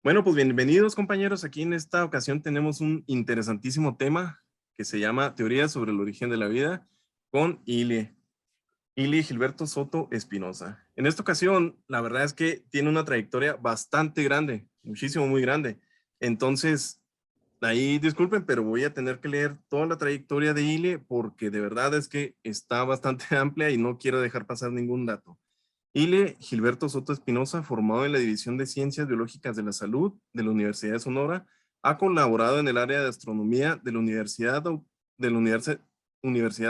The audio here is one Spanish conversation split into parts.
Bueno, pues bienvenidos compañeros. Aquí en esta ocasión tenemos un interesantísimo tema que se llama Teorías sobre el origen de la vida con Ili Gilberto Soto Espinosa. En esta ocasión, la verdad es que tiene una trayectoria bastante grande, muchísimo, muy grande. Entonces, ahí disculpen, pero voy a tener que leer toda la trayectoria de Ili porque de verdad es que está bastante amplia y no quiero dejar pasar ningún dato. Ile Gilberto Soto Espinosa, formado en la División de Ciencias Biológicas de la Salud de la Universidad de Sonora, ha colaborado en el área de astronomía de la Universidad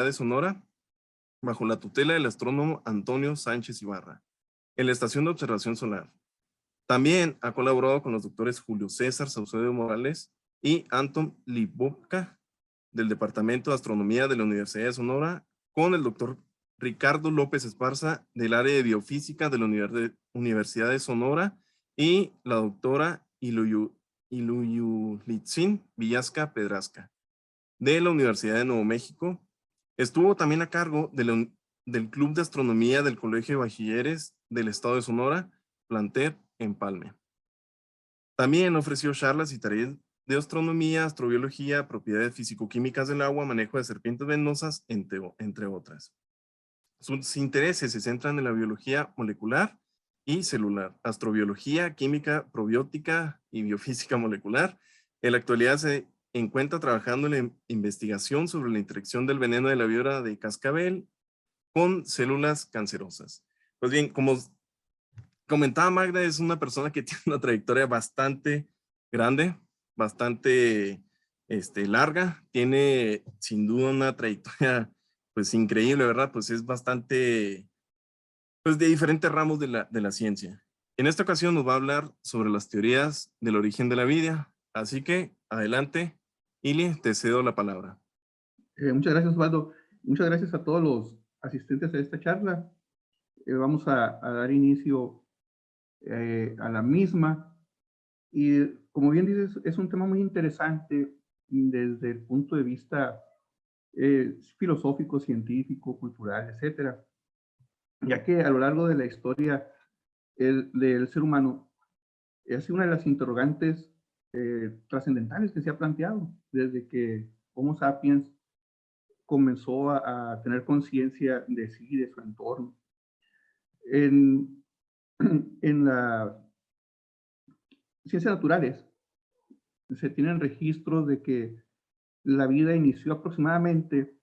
de Sonora bajo la tutela del astrónomo Antonio Sánchez Ibarra en la Estación de Observación Solar. También ha colaborado con los doctores Julio César Saucedo Morales y Anton Libovka del Departamento de Astronomía de la Universidad de Sonora, con el doctor Ricardo López Esparza del área de biofísica de la Universidad de Sonora y la doctora Iluyulitzin Villasca Pedrasca de la Universidad de Nuevo México. Estuvo también a cargo del Club de Astronomía del Colegio de Bachilleres del Estado de Sonora, Planter Empalme. También ofreció charlas y tareas de astronomía, astrobiología, propiedades físico-químicas del agua, manejo de serpientes venenosas, entre otras. Sus intereses se centran en la biología molecular y celular, astrobiología, química, probiótica y biofísica molecular. En la actualidad se encuentra trabajando en la investigación sobre la interacción del veneno de la víbora de cascabel con células cancerosas. Pues bien, como comentaba Magda, es una persona que tiene una trayectoria bastante grande, bastante larga, tiene sin duda una trayectoria pues increíble, ¿verdad? Pues es bastante, pues de diferentes ramos de la ciencia. En esta ocasión nos va a hablar sobre las teorías del origen de la vida, así que adelante, Ili, te cedo la palabra. Muchas gracias, Osvaldo. Muchas gracias a todos los asistentes a esta charla. Vamos a dar inicio a la misma. Y como bien dices, es un tema muy interesante desde el punto de vista filosófico, científico, cultural, etcétera, ya que a lo largo de la historia del ser humano es una de las interrogantes trascendentales que se ha planteado desde que Homo sapiens comenzó a tener conciencia de sí y de su entorno. En, en las ciencias naturales se tienen registros de que la vida inició aproximadamente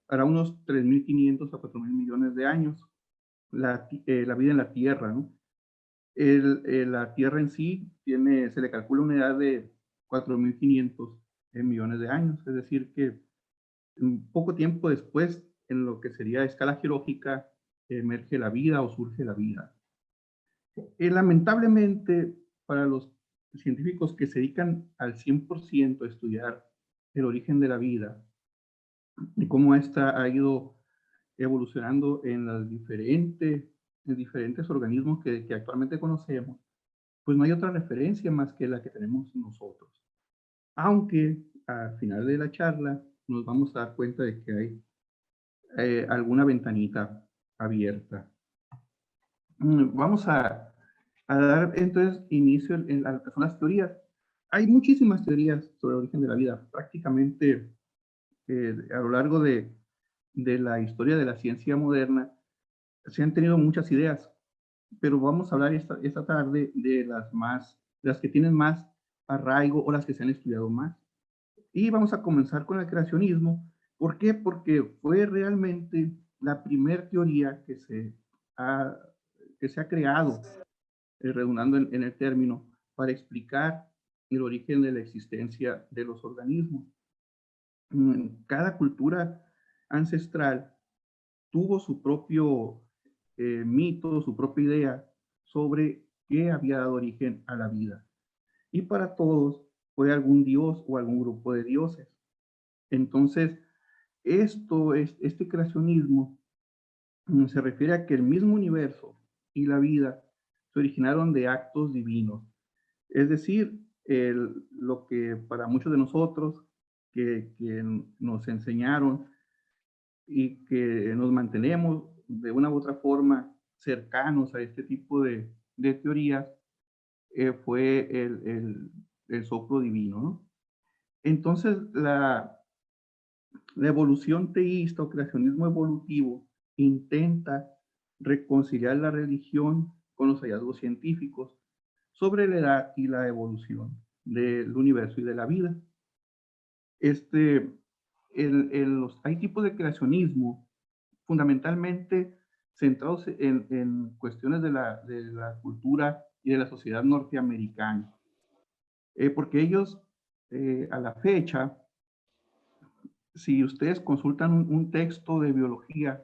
para unos 3.500 a 4.000 millones de años, la vida en la Tierra, ¿no? La Tierra en sí se le calcula una edad de 4.500 millones de años, es decir, que poco tiempo después, en lo que sería a escala geológica, emerge la vida o surge la vida. Lamentablemente, para los científicos que se dedican al 100% a estudiar el origen de la vida y cómo ésta ha ido evolucionando en en diferentes organismos que actualmente conocemos, pues no hay otra referencia más que la que tenemos nosotros. Aunque al final de la charla nos vamos a dar cuenta de que hay alguna ventanita abierta. Vamos a dar entonces inicio a lo que son las teorías. Hay muchísimas teorías sobre el origen de la vida. Prácticamente a lo largo de la historia de la ciencia moderna se han tenido muchas ideas, pero vamos a hablar esta tarde de de las que tienen más arraigo o las que se han estudiado más. Y vamos a comenzar con el creacionismo. ¿Por qué? Porque fue realmente la primera teoría ha, que se ha creado, redundando en el término, para explicar el origen de la existencia de los organismos. Cada cultura ancestral tuvo su propio mito, su propia idea sobre qué había dado origen a la vida. Y para todos fue algún dios o algún grupo de dioses. Entonces, este creacionismo se refiere a que el mismo universo y la vida se originaron de actos divinos. Es decir, lo que para muchos de nosotros que nos enseñaron y que nos mantenemos de una u otra forma cercanos a este tipo de teorías, fue el soplo divino, ¿no? Entonces, la evolución teísta o creacionismo evolutivo intenta reconciliar la religión con los hallazgos científicos sobre la edad y la evolución del universo y de la vida. Hay tipos de creacionismo fundamentalmente centrados en cuestiones de la cultura y de la sociedad norteamericana, porque ellos a la fecha, si ustedes consultan un texto de biología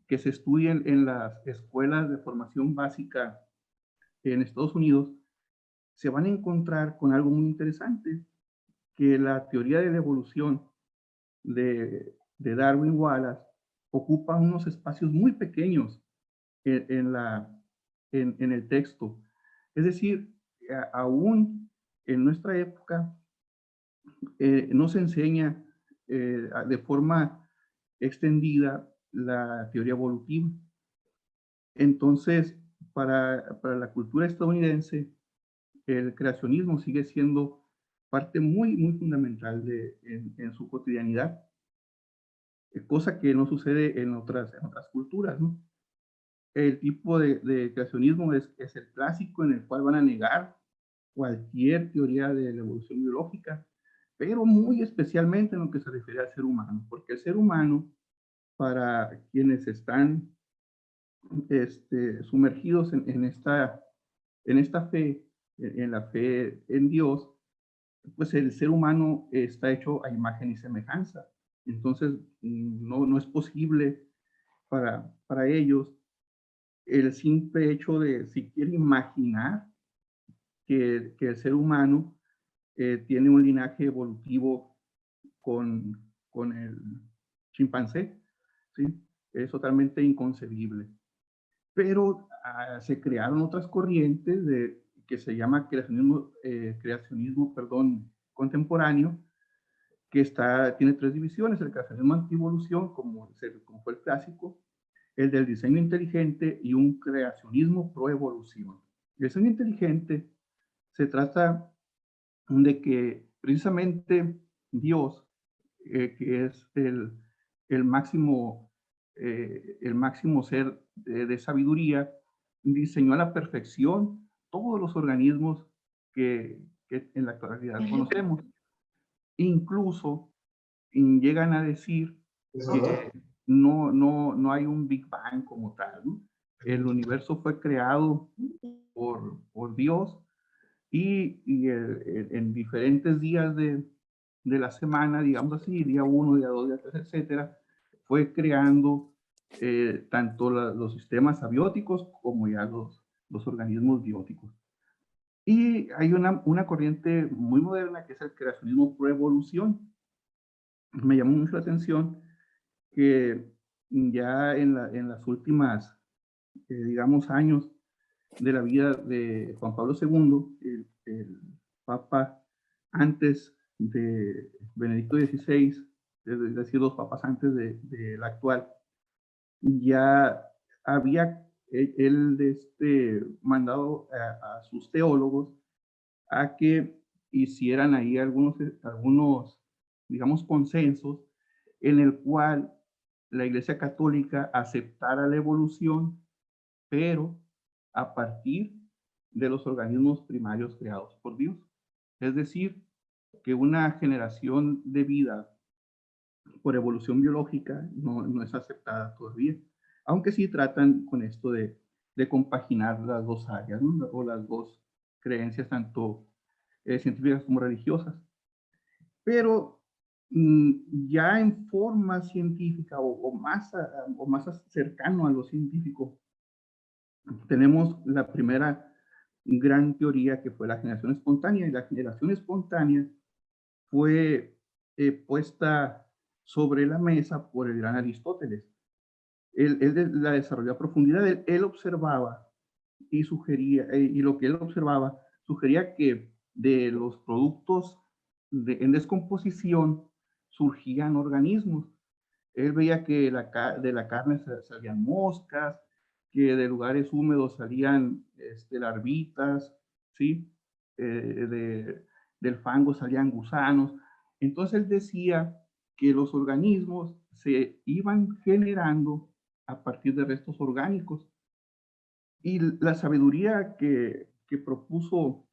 que se estudia en las escuelas de formación básica en Estados Unidos, se van a encontrar con algo muy interesante, que la teoría de la evolución de Darwin Wallace ocupa unos espacios muy pequeños en el texto. Es decir, aún en nuestra época no se enseña de forma extendida la teoría evolutiva. Entonces, para la cultura estadounidense, el creacionismo sigue siendo parte muy, muy fundamental en su cotidianidad, cosa que no sucede en otras culturas, ¿no? El tipo de creacionismo es el clásico, en el cual van a negar cualquier teoría de la evolución biológica, pero muy especialmente en lo que se refiere al ser humano, porque el ser humano, para quienes están sumergidos en esta fe, en la fe en Dios, pues el ser humano está hecho a imagen y semejanza. Entonces, no es posible para ellos el simple hecho de siquiera imaginar que el ser humano tiene un linaje evolutivo con el chimpancé, ¿sí? Es totalmente inconcebible. Pero se crearon otras corrientes que se llama creacionismo contemporáneo, que tiene tres divisiones: el creacionismo antievolución, como fue el clásico, el del diseño inteligente y un creacionismo proevolución. El diseño inteligente se trata de que precisamente Dios, que es el máximo ser de sabiduría, diseñó a la perfección todos los organismos que en la actualidad conocemos. Incluso llegan a decir que no hay un Big Bang como tal, ¿no? El universo fue creado por Dios y en diferentes días de la semana, digamos así, día 1, día 2, día 3, etcétera, fue creando tanto los sistemas abióticos como ya los organismos bióticos. Y hay una corriente muy moderna que es el creacionismo por evolución. Me llamó mucho la atención que ya en las últimas, digamos, años de la vida de Juan Pablo II, el Papa antes de Benedicto XVI, es decir, los papas antes del actual, ya había él mandado a sus teólogos a que hicieran ahí algunos, digamos, consensos en el cual la Iglesia Católica aceptara la evolución, pero a partir de los organismos primarios creados por Dios. Es decir, que una generación de vida por evolución biológica no es aceptada todavía, aunque sí tratan con esto de compaginar las dos áreas, ¿no? O las dos creencias, tanto científicas como religiosas. Pero ya en forma científica o más cercano a lo científico, tenemos la primera gran teoría, que fue la generación espontánea, y la generación espontánea fue puesta sobre la mesa por el gran Aristóteles. Él la desarrolló a profundidad. Él observaba y sugería, y lo que él observaba sugería que de los productos en descomposición surgían organismos. Él veía que de la carne salían moscas, que de lugares húmedos salían larvitas, ¿sí? Del fango salían gusanos. Entonces él decía que los organismos se iban generando a partir de restos orgánicos. Y la sabiduría que propuso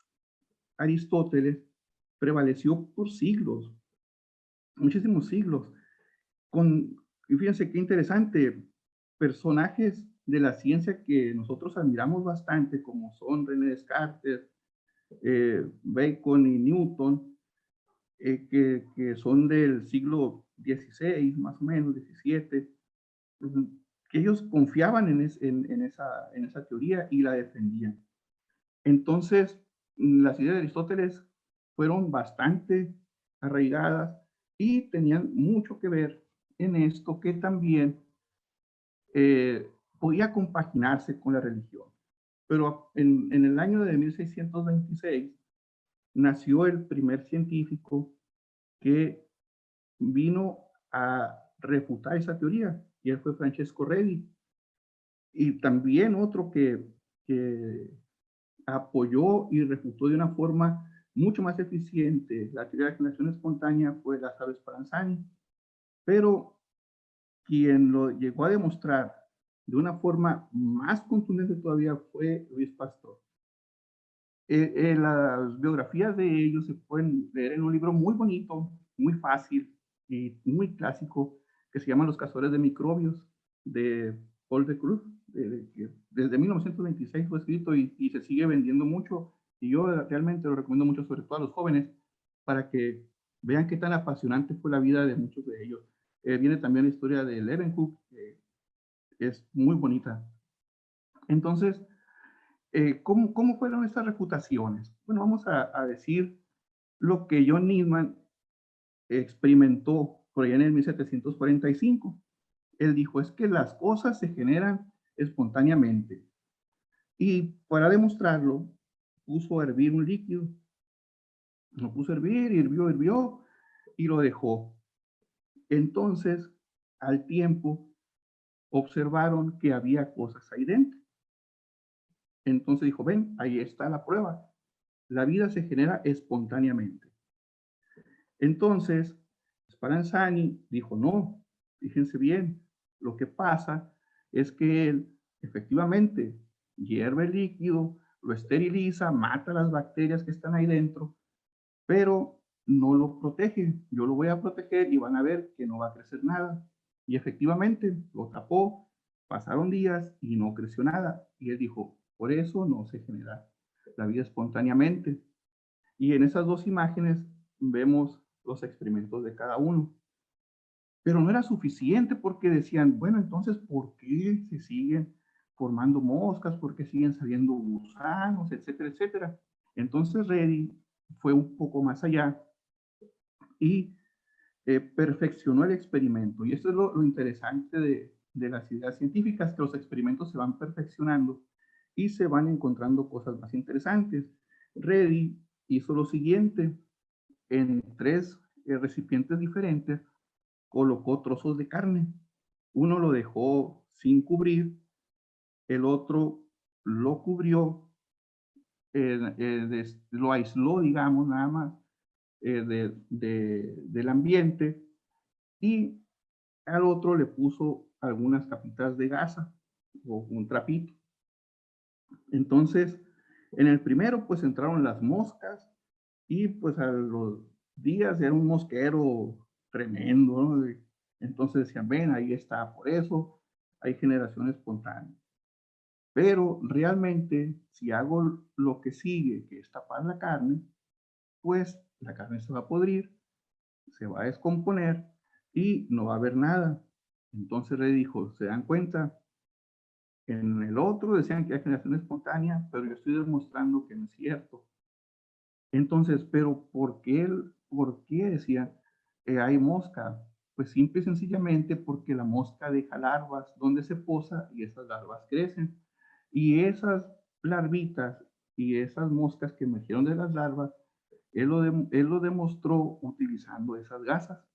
Aristóteles prevaleció por siglos, muchísimos siglos. Y fíjense qué interesante, personajes de la ciencia que nosotros admiramos bastante, como son René Descartes, Bacon y Newton, que son del siglo XVI, más o menos, XVII, que ellos confiaban en esa teoría y la defendían. Entonces, las ideas de Aristóteles fueron bastante arraigadas y tenían mucho que ver en esto que también podía compaginarse con la religión. Pero en el año de 1626 nació el primer científico que vino a refutar esa teoría, y él fue Francesco Redi. Y también otro que apoyó y refutó de una forma mucho más eficiente la teoría de la generación espontánea fue Lázaro Spallanzani. Pero quien lo llegó a demostrar de una forma más contundente todavía fue Luis Pasteur. Las biografías de ellos se pueden leer en un libro muy bonito, muy fácil y muy clásico, que se llama Los cazadores de microbios, de Paul de Cruz, que desde 1926 fue escrito y se sigue vendiendo mucho. Y yo realmente lo recomiendo mucho, sobre todo a los jóvenes, para que vean qué tan apasionante fue la vida de muchos de ellos. Viene también la historia de Leeuwenhoek, que es muy bonita. Entonces, ¿cómo fueron estas refutaciones? Bueno, vamos a decir lo que John Needham experimentó por allá en el 1745. Él dijo, es que las cosas se generan espontáneamente. Y para demostrarlo, puso a hervir un líquido. Lo puso a hervir, hirvió, y lo dejó. Entonces, al tiempo, observaron que había cosas ahí dentro. Entonces dijo, ven, ahí está la prueba. La vida se genera espontáneamente. Entonces, Spallanzani dijo, no, fíjense bien, lo que pasa es que él efectivamente hierve el líquido, lo esteriliza, mata las bacterias que están ahí dentro, pero no lo protege. Yo lo voy a proteger y van a ver que no va a crecer nada. Y efectivamente lo tapó, pasaron días y no creció nada. Y él dijo, por eso no se genera la vida espontáneamente. Y en esas dos imágenes vemos los experimentos de cada uno. Pero no era suficiente porque decían, bueno, entonces, ¿por qué se siguen formando moscas? ¿Por qué siguen saliendo gusanos? Etcétera, etcétera. Entonces Redi fue un poco más allá y perfeccionó el experimento. Y esto es lo interesante de las ideas científicas, que los experimentos se van perfeccionando y se van encontrando cosas más interesantes. Redi hizo lo siguiente: en tres recipientes diferentes colocó trozos de carne. Uno lo dejó sin cubrir, el otro lo cubrió, lo aisló, digamos, nada más del ambiente, y al otro le puso algunas capitas de gasa o un trapito. Entonces, en el primero, pues entraron las moscas y pues a los días era un mosquero tremendo, ¿no? Entonces decían, ven, ahí está, por eso hay generación espontánea. Pero realmente, si hago lo que sigue, que es tapar la carne, pues la carne se va a podrir, se va a descomponer y no va a haber nada. Entonces le dijo, ¿se dan cuenta? En el otro decían que hay generación espontánea, pero yo estoy demostrando que no es cierto. Entonces, ¿pero por qué decían hay mosca? Pues simple y sencillamente porque la mosca deja larvas donde se posa y esas larvas crecen. Y esas larvitas y esas moscas que emergieron de las larvas, él lo demostró utilizando esas gasas.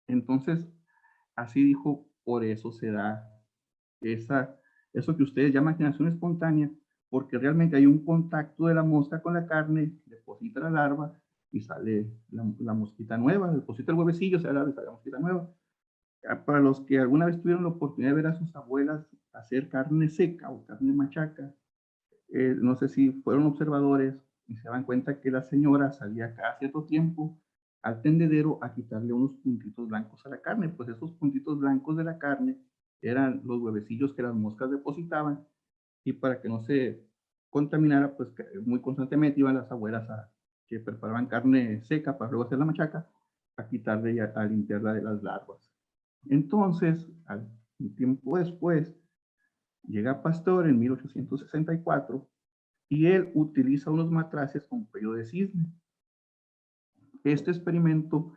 Entonces, así dijo, por eso se da esa eso que ustedes llaman generación espontánea, porque realmente hay un contacto de la mosca con la carne, deposita la larva y sale la mosquita nueva, deposita el huevecillo, sale la mosquita nueva. Para los que alguna vez tuvieron la oportunidad de ver a sus abuelas hacer carne seca o carne machaca, no sé si fueron observadores y se dan cuenta que la señora salía cada cierto tiempo al tendedero a quitarle unos puntitos blancos a la carne, pues esos puntitos blancos de la carne eran los huevecillos que las moscas depositaban, y para que no se contaminara, pues muy constantemente iban las abuelas que preparaban carne seca para luego hacer la machaca, a quitarle y a limpiarla de las larvas. Entonces, un tiempo después, llega Pasteur en 1864 y él utiliza unos matraces con cuello de cisne. Este experimento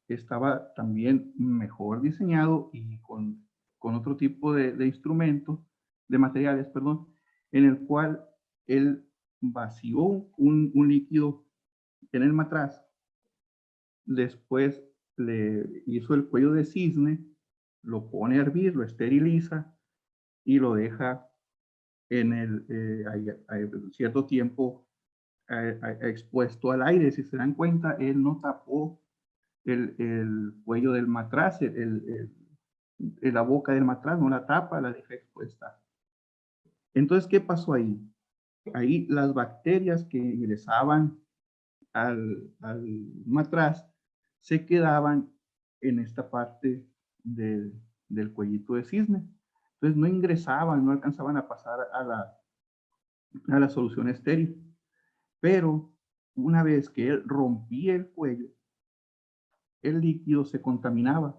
estaba también mejor diseñado y con otro tipo de instrumentos, de materiales, perdón, en el cual él vació un líquido en el matraz, después le hizo el cuello de cisne, lo pone a hervir, lo esteriliza y lo deja en cierto tiempo expuesto al aire. Si se dan cuenta, él no tapó el cuello del matraz, la boca del matraz, no la tapa, la deja expuesta. Entonces, ¿qué pasó ahí? Ahí las bacterias que ingresaban al matraz se quedaban en esta parte del cuellito de cisne. Entonces no ingresaban, no alcanzaban a pasar a la solución estéril. Pero una vez que él rompía el cuello, el líquido se contaminaba.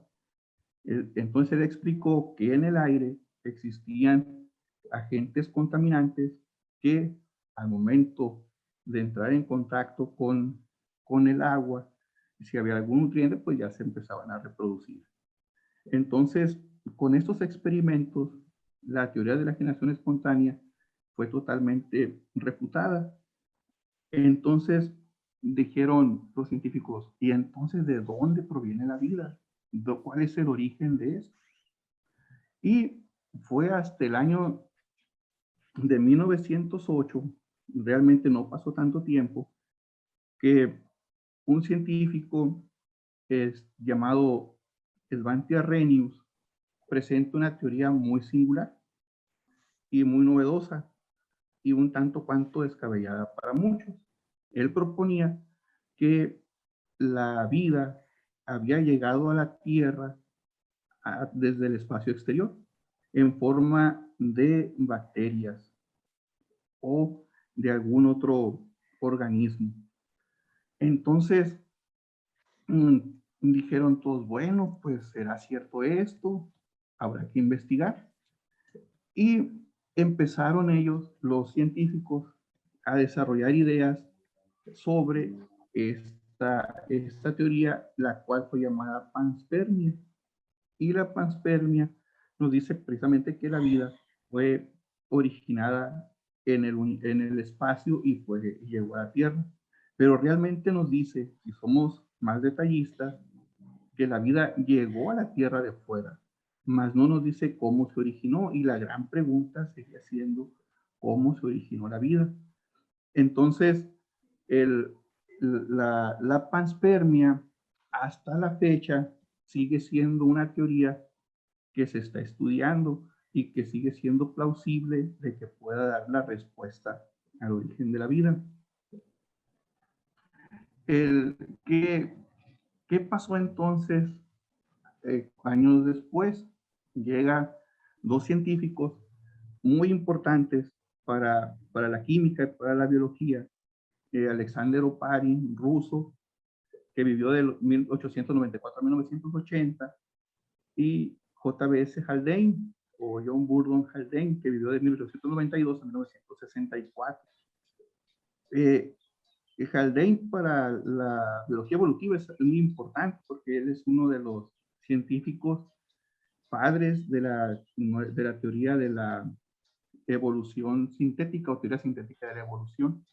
Entonces él explicó que en el aire existían agentes contaminantes que al momento de entrar en contacto con el agua, si había algún nutriente, pues ya se empezaban a reproducir. Entonces, con estos experimentos, la teoría de la generación espontánea fue totalmente refutada. Entonces, dijeron los científicos, ¿y entonces de dónde proviene la vida? ¿Cuál es el origen de esto? Y fue hasta el año de 1908, realmente no pasó tanto tiempo, que un científico llamado Svante Arrhenius presenta una teoría muy singular y muy novedosa y un tanto cuanto descabellada para muchos. Él proponía que la vida había llegado a la Tierra desde el espacio exterior en forma de bacterias o de algún otro organismo. Entonces, dijeron todos, bueno, pues será cierto esto, habrá que investigar. Y empezaron ellos, los científicos, a desarrollar ideas sobre esta teoría, la cual fue llamada panspermia. Y la panspermia nos dice precisamente que la vida fue originada en el espacio y llegó a la Tierra. Pero realmente nos dice, si somos más detallistas, que la vida llegó a la Tierra de fuera, mas no nos dice cómo se originó, y la gran pregunta seguía siendo cómo se originó la vida. Entonces, la panspermia hasta la fecha sigue siendo una teoría que se está estudiando y que sigue siendo plausible de que pueda dar la respuesta al origen de la vida. ¿Qué pasó entonces? Años después, llegan dos científicos muy importantes para la química y para la biología, Alexander Oparin, ruso, que vivió de 1894 a 1980, y JBS Haldane, o John Burdon Haldane, que vivió de 1892 a 1964. Haldane para la biología evolutiva es muy importante porque él es uno de los científicos padres de la teoría de la evolución sintética o teoría sintética de la evolución,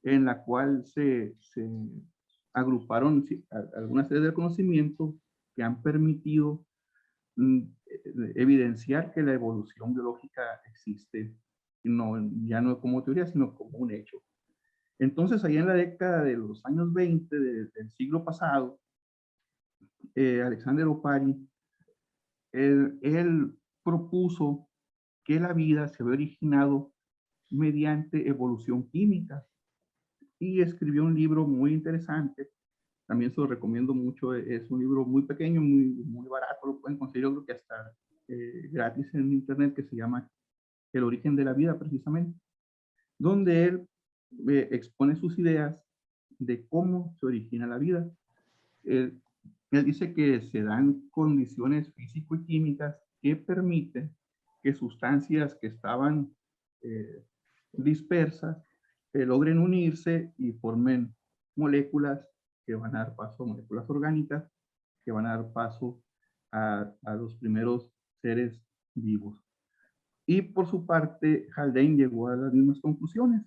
en la cual se agruparon algunas series de conocimientos que han permitido evidenciar que la evolución biológica existe, ya no como teoría, sino como un hecho. Entonces, ahí en la década de los años 20 del siglo pasado, Alexander Oparin, él propuso que la vida se había originado mediante evolución química y escribió un libro muy interesante. También se lo recomiendo mucho. Es un libro muy pequeño, muy barato, lo pueden conseguir, yo creo que hasta gratis en internet, que se llama El origen de la vida, precisamente, donde él expone sus ideas de cómo se origina la vida. Él, él dice que se dan condiciones físico y químicas que permiten que sustancias que estaban dispersas logren unirse y formen moléculas que van a dar paso a moléculas orgánicas, que van a dar paso a los primeros seres vivos. Y por su parte, Haldane llegó a las mismas conclusiones.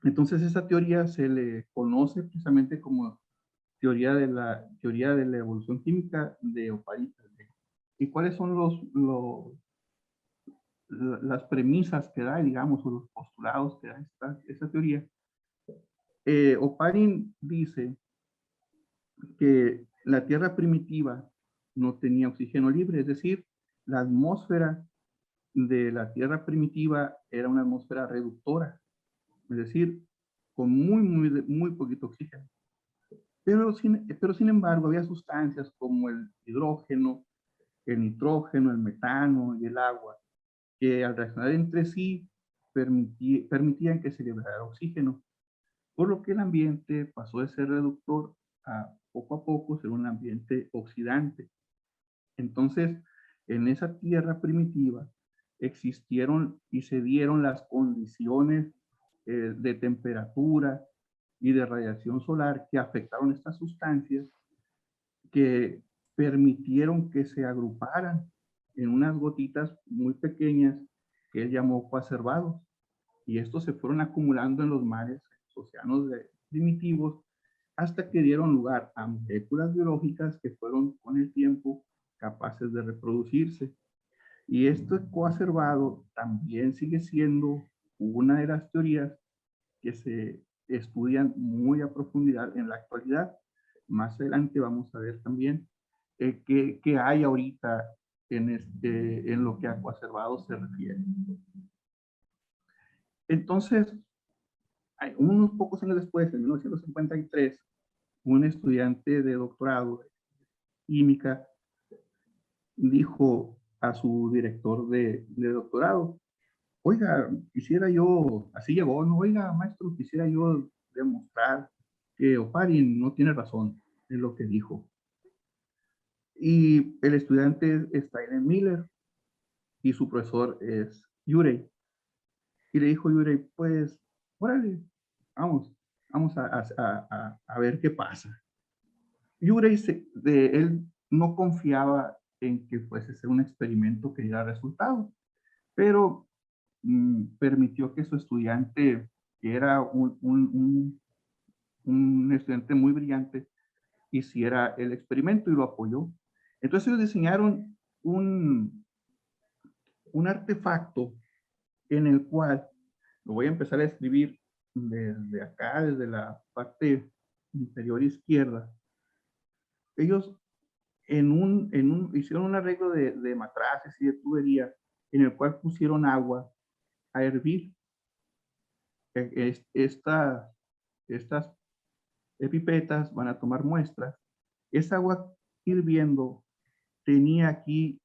Entonces, esa teoría se le conoce precisamente como teoría de la evolución química de Oparin. ¿Y cuáles son las premisas que da, digamos, o los postulados que da esta teoría? Oparin dice que la Tierra primitiva no tenía oxígeno libre, es decir, la atmósfera de la Tierra primitiva era una atmósfera reductora, es decir, con muy poquito oxígeno. Pero sin embargo, había sustancias como el hidrógeno, el nitrógeno, el metano y el agua, que al reaccionar entre sí permitían que se liberara oxígeno, por lo que el ambiente pasó de ser reductor a poco ser un ambiente oxidante. Entonces, en esa tierra primitiva existieron y se dieron las condiciones de temperatura y de radiación solar que afectaron estas sustancias, que permitieron que se agruparan en unas gotitas muy pequeñas que él llamó coacervados. Y estos se fueron acumulando en los mares, océanos primitivos, hasta que dieron lugar a moléculas biológicas que fueron con el tiempo capaces de reproducirse. Y este coacervado también sigue siendo una de las teorías que se estudian muy a profundidad en la actualidad. Más adelante vamos a ver también qué hay ahorita en lo que a coacervados se refiere. Entonces, unos pocos años después, en 1953, un estudiante de doctorado de química dijo a su director de doctorado: oiga, quisiera yo, así llegó, no, oiga, maestro, quisiera yo demostrar que Oparin no tiene razón en lo que dijo. Y el estudiante es Steiner Miller y su profesor es Urey. Y le dijo Urey: pues, órale, vamos a ver qué pasa. Urey, él no confiaba en que fuese a ser un experimento que diera resultados, pero permitió que su estudiante, que era un estudiante muy brillante, hiciera el experimento y lo apoyó. Entonces ellos diseñaron un artefacto en el cual, lo voy a empezar a escribir desde acá, desde la parte inferior izquierda. Ellos hicieron un arreglo de matraces y de tubería en el cual pusieron agua a hervir. Estas pipetas van a tomar muestras. Esa agua hirviendo tenía aquí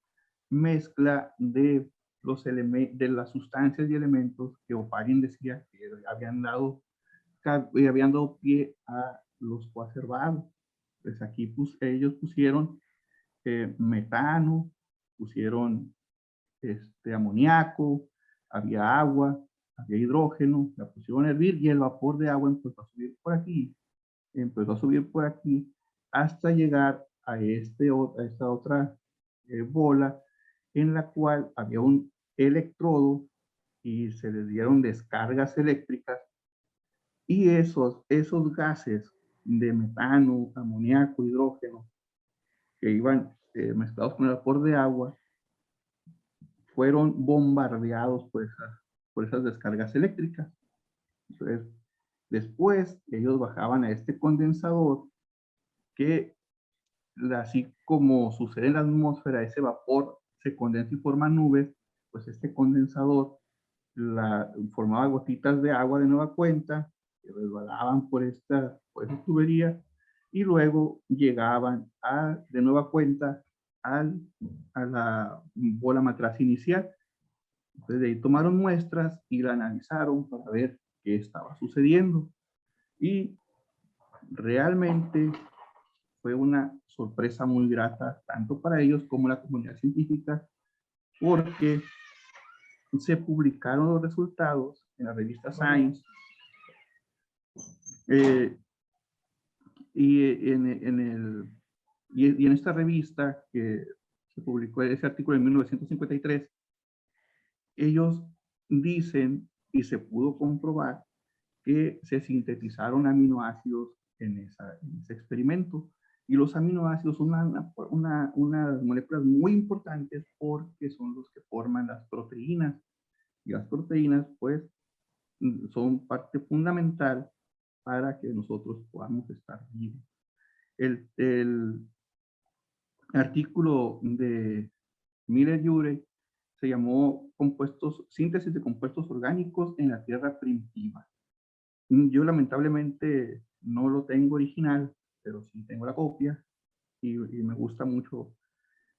mezcla de las sustancias y elementos que Oparin decía que habían dado pie a los coacervados. Pues aquí ellos pusieron metano, pusieron amoníaco, había agua, había hidrógeno, la pusieron a hervir y el vapor de agua empezó a subir por aquí, hasta llegar a esta otra bola en la cual había un electrodo y se le dieron descargas eléctricas, y esos gases de metano, amoníaco, hidrógeno, que iban mezclados con el vapor de agua, fueron bombardeados por esas descargas eléctricas. Entonces, después ellos bajaban a este condensador que, así como sucede en la atmósfera, ese vapor se condensa y forma nubes, pues este condensador formaba gotitas de agua de nueva cuenta que resbalaban por esa tubería y luego llegaban de nueva cuenta a la bola matriz inicial. Entonces de ahí tomaron muestras y la analizaron para ver qué estaba sucediendo. Y realmente fue una sorpresa muy grata, tanto para ellos como la comunidad científica, porque se publicaron los resultados en la revista Science, y en esta revista que se publicó ese artículo en 1953, ellos dicen, y se pudo comprobar, que se sintetizaron aminoácidos en ese experimento. Y los aminoácidos son unas moléculas muy importantes porque son los que forman las proteínas. Y las proteínas, pues, son parte fundamental para que nosotros podamos estar vivos. El artículo de Miller-Urey se llamó Síntesis de compuestos orgánicos en la Tierra primitiva. Yo lamentablemente no lo tengo original, pero sí tengo la copia y me gusta mucho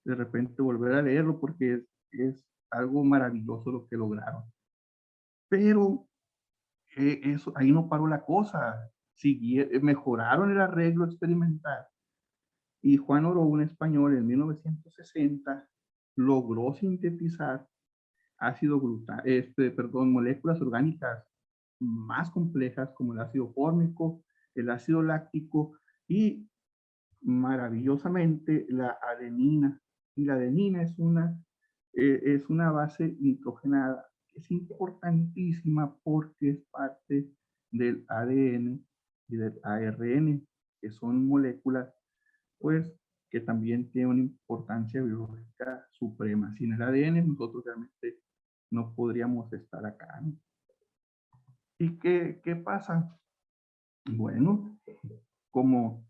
de repente volver a leerlo porque es algo maravilloso lo que lograron. Pero ahí no paró la cosa. Mejoraron el arreglo experimental y Juan Oro, un español, en 1960 logró sintetizar moléculas orgánicas más complejas como el ácido fórmico, el ácido láctico y maravillosamente la adenina. Y la adenina es una base nitrogenada que es importantísima porque es parte del ADN y del ARN, que son moléculas pues que también tienen una importancia biológica suprema. Sin el ADN nosotros realmente no podríamos estar acá, ¿no? ¿Y qué pasa? Bueno, como,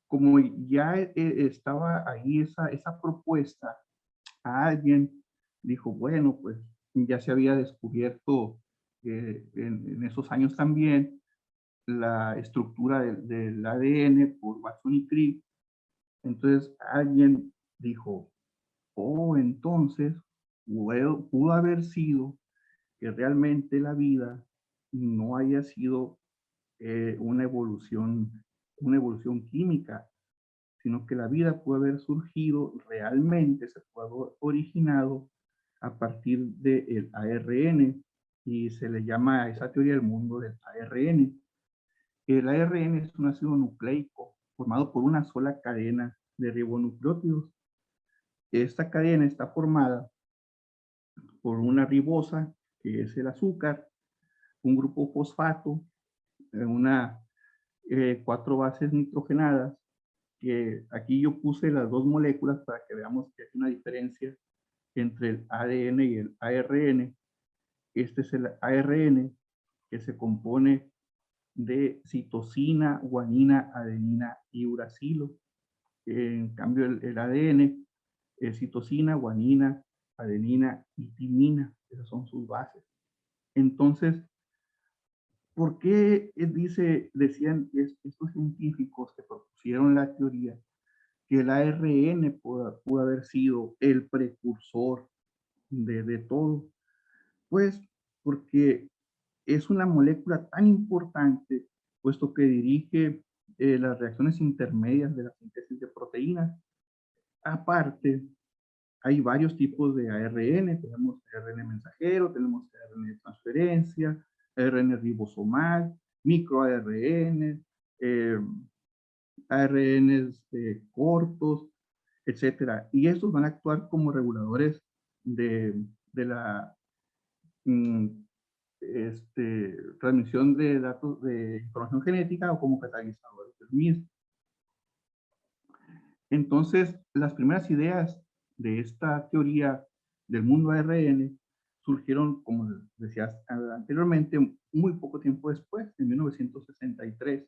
como ya estaba ahí esa propuesta, alguien dijo, bueno, pues ya se había descubierto en esos años también la estructura del ADN por Watson y Crick. Entonces alguien dijo, oh, entonces pudo haber sido que realmente la vida no haya sido una evolución química, sino que la vida pudo haber surgido realmente, se pudo haber originado a partir del ARN, y se le llama a esa teoría el mundo del ARN. El ARN es un ácido nucleico formado por una sola cadena de ribonucleótidos. Esta cadena está formada por una ribosa, que es el azúcar, un grupo fosfato, una 4 bases nitrogenadas, que aquí yo puse las dos moléculas para que veamos que hay una diferencia entre el ADN y el ARN. Este es el ARN, que se compone de citosina, guanina, adenina y uracilo. En cambio, el ADN es citosina, guanina, adenina y timina. Esas son sus bases. Entonces, ¿por qué decían estos científicos que propusieron la teoría que el ARN pudo haber sido el precursor de todo? Pues porque es una molécula tan importante, puesto que dirige las reacciones intermedias de la síntesis de proteínas. Aparte, hay varios tipos de ARN. Tenemos ARN mensajero, tenemos ARN de transferencia, ARN ribosomal, microARN, ARN cortos, etcétera. Y estos van a actuar como reguladores de la transmisión de datos de información genética o como catalizadores del mismo. Entonces, las primeras ideas de esta teoría del mundo ARN surgieron, como decías anteriormente, muy poco tiempo después, en 1963.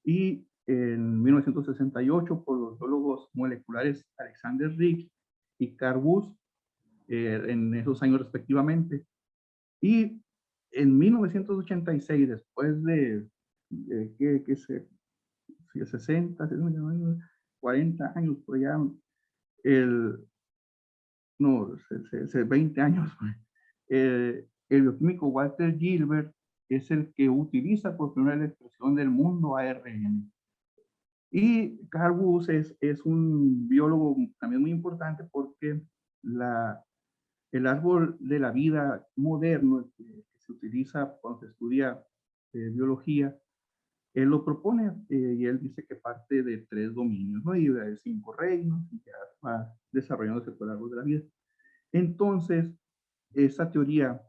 Y en 1968 por los biólogos moleculares Alexander Rig y Carl Woese, en esos años respectivamente. Y en 1986, después de que se 60, 40 años por allá, no, 20 años, el bioquímico Walter Gilbert es el que utiliza por primera vez la expresión del mundo ARN. Y Carl Woese es un biólogo también muy importante porque el árbol de la vida moderno, que se utiliza cuando se estudia biología, él lo propone y él dice que parte de 3 dominios, ¿no? Y de 5 reinos y ya va desarrollándose por el árbol de la vida. Entonces, esa teoría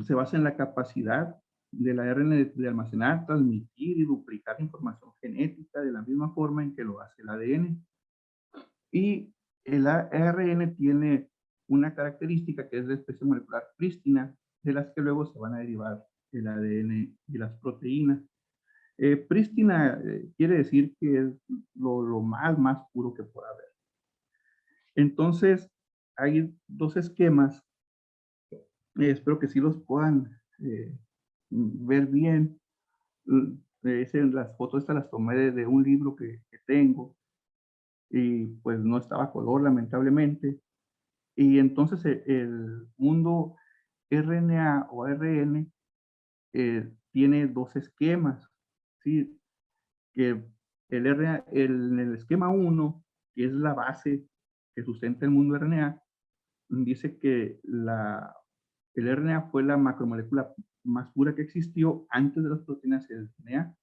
se basa en la capacidad del ARN de almacenar, transmitir y duplicar información genética de la misma forma en que lo hace el ADN. Y el ARN tiene una característica que es de especie molecular prístina, de las que luego se van a derivar el ADN y las proteínas. Prístina quiere decir que es lo más puro que pueda haber. Entonces, hay 2 esquemas, espero que sí los puedan ver bien. Las fotos estas las tomé de un libro que tengo y pues no estaba a color lamentablemente. Y entonces el mundo RNA o ARN tiene 2 esquemas, ¿sí? Que en el esquema 1, que es la base que sustenta el mundo RNA, dice que el RNA fue la macromolécula más pura que existió antes de las proteínas y el DNA.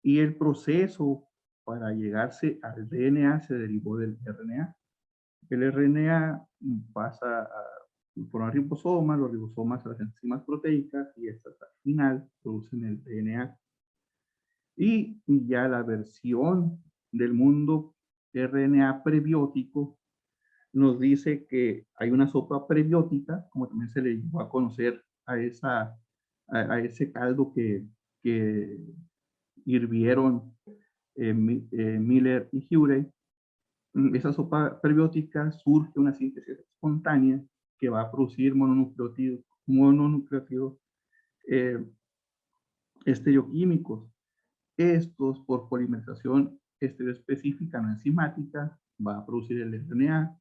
Y el proceso para llegarse al DNA se derivó del RNA. El RNA pasa por un ribosoma, los ribosomas a las enzimas proteicas y estas al final producen el DNA. Y ya la versión del mundo RNA prebiótico nos dice que hay una sopa prebiótica, como también se le llegó a conocer a ese caldo que hirvieron Miller y Urey. Esa sopa prebiótica surge una síntesis espontánea que va a producir mononucleótidos estereoquímicos. Estos, por polimerización estereoespecífica no enzimática, va a producir el RNA,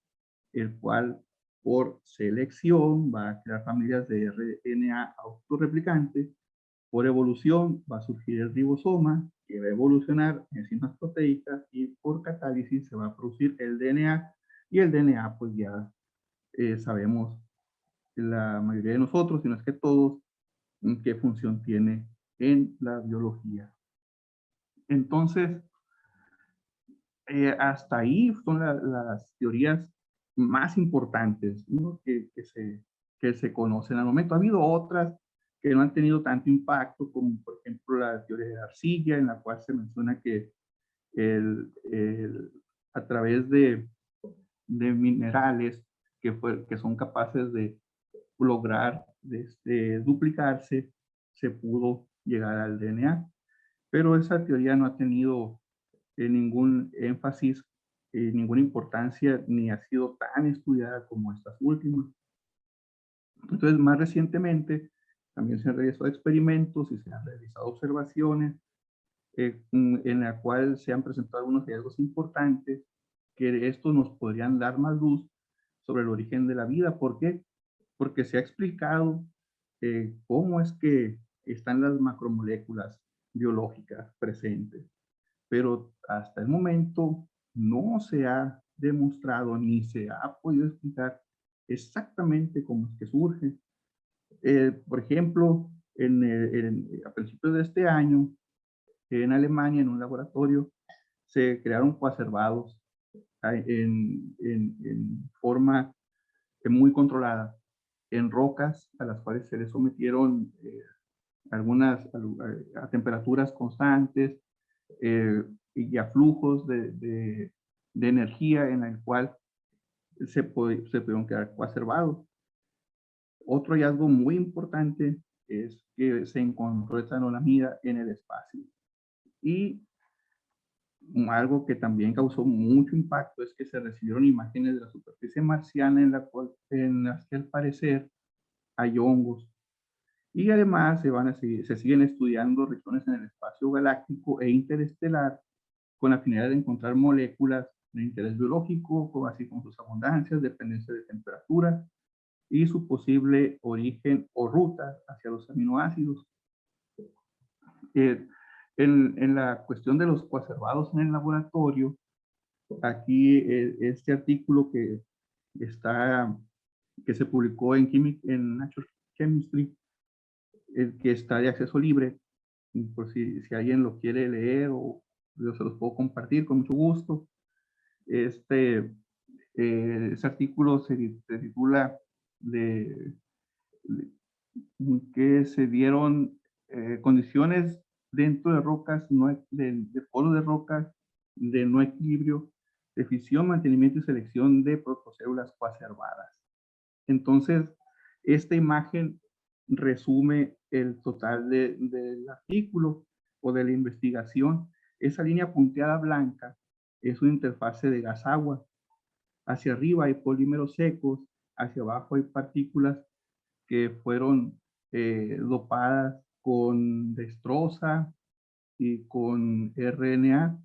el cual por selección va a crear familias de RNA autorreplicantes. Por evolución va a surgir el ribosoma, que va a evolucionar enzimas proteicas y por catálisis se va a producir el DNA. Y el DNA, pues ya sabemos la mayoría de nosotros, si no es que todos, qué función tiene en la biología. Entonces, hasta ahí son las teorías más importantes, ¿no? que se conocen al momento. Ha habido otras que no han tenido tanto impacto, como por ejemplo la teoría de la arcilla, en la cual se menciona que a través de minerales que son capaces de lograr duplicarse, se pudo llegar al DNA. Pero esa teoría no ha tenido ningún énfasis, ninguna importancia, ni ha sido tan estudiada como estas últimas. Entonces, más recientemente, también se han realizado experimentos y se han realizado observaciones en la cual se han presentado algunos hallazgos importantes que estos nos podrían dar más luz sobre el origen de la vida. ¿Por qué? Porque se ha explicado cómo es que están las macromoléculas biológicas presentes, pero hasta el momento no se ha demostrado ni se ha podido explicar exactamente cómo es que surge. Por ejemplo, a principios de este año, en Alemania, en un laboratorio, se crearon coacervados en forma muy controlada en rocas a las cuales se les sometieron a temperaturas constantes y a flujos de energía en el cual se pudieron quedar coacervados. Otro hallazgo muy importante es que se encontró etanolamida en el espacio. Y algo que también causó mucho impacto es que se recibieron imágenes de la superficie marciana en las que al parecer hay hongos. Y además se siguen estudiando regiones en el espacio galáctico e interestelar con la finalidad de encontrar moléculas de interés biológico, así como sus abundancias, dependencia de temperatura y su posible origen o ruta hacia los aminoácidos. En la cuestión de los coacervados en el laboratorio, aquí este artículo que se publicó en Nature Chemistry, el que está de acceso libre, por si alguien lo quiere leer o yo se los puedo compartir con mucho gusto. Este artículo se titula de que se dieron condiciones dentro de rocas, de polos de rocas de no equilibrio, de fisión, mantenimiento y selección de protocélulas coacervadas. Entonces, esta imagen resume el total del artículo o de la investigación. Esa línea punteada blanca es una interfase de gas-agua. Hacia arriba hay polímeros secos, hacia abajo hay partículas que fueron dopadas con destroza y con RNA.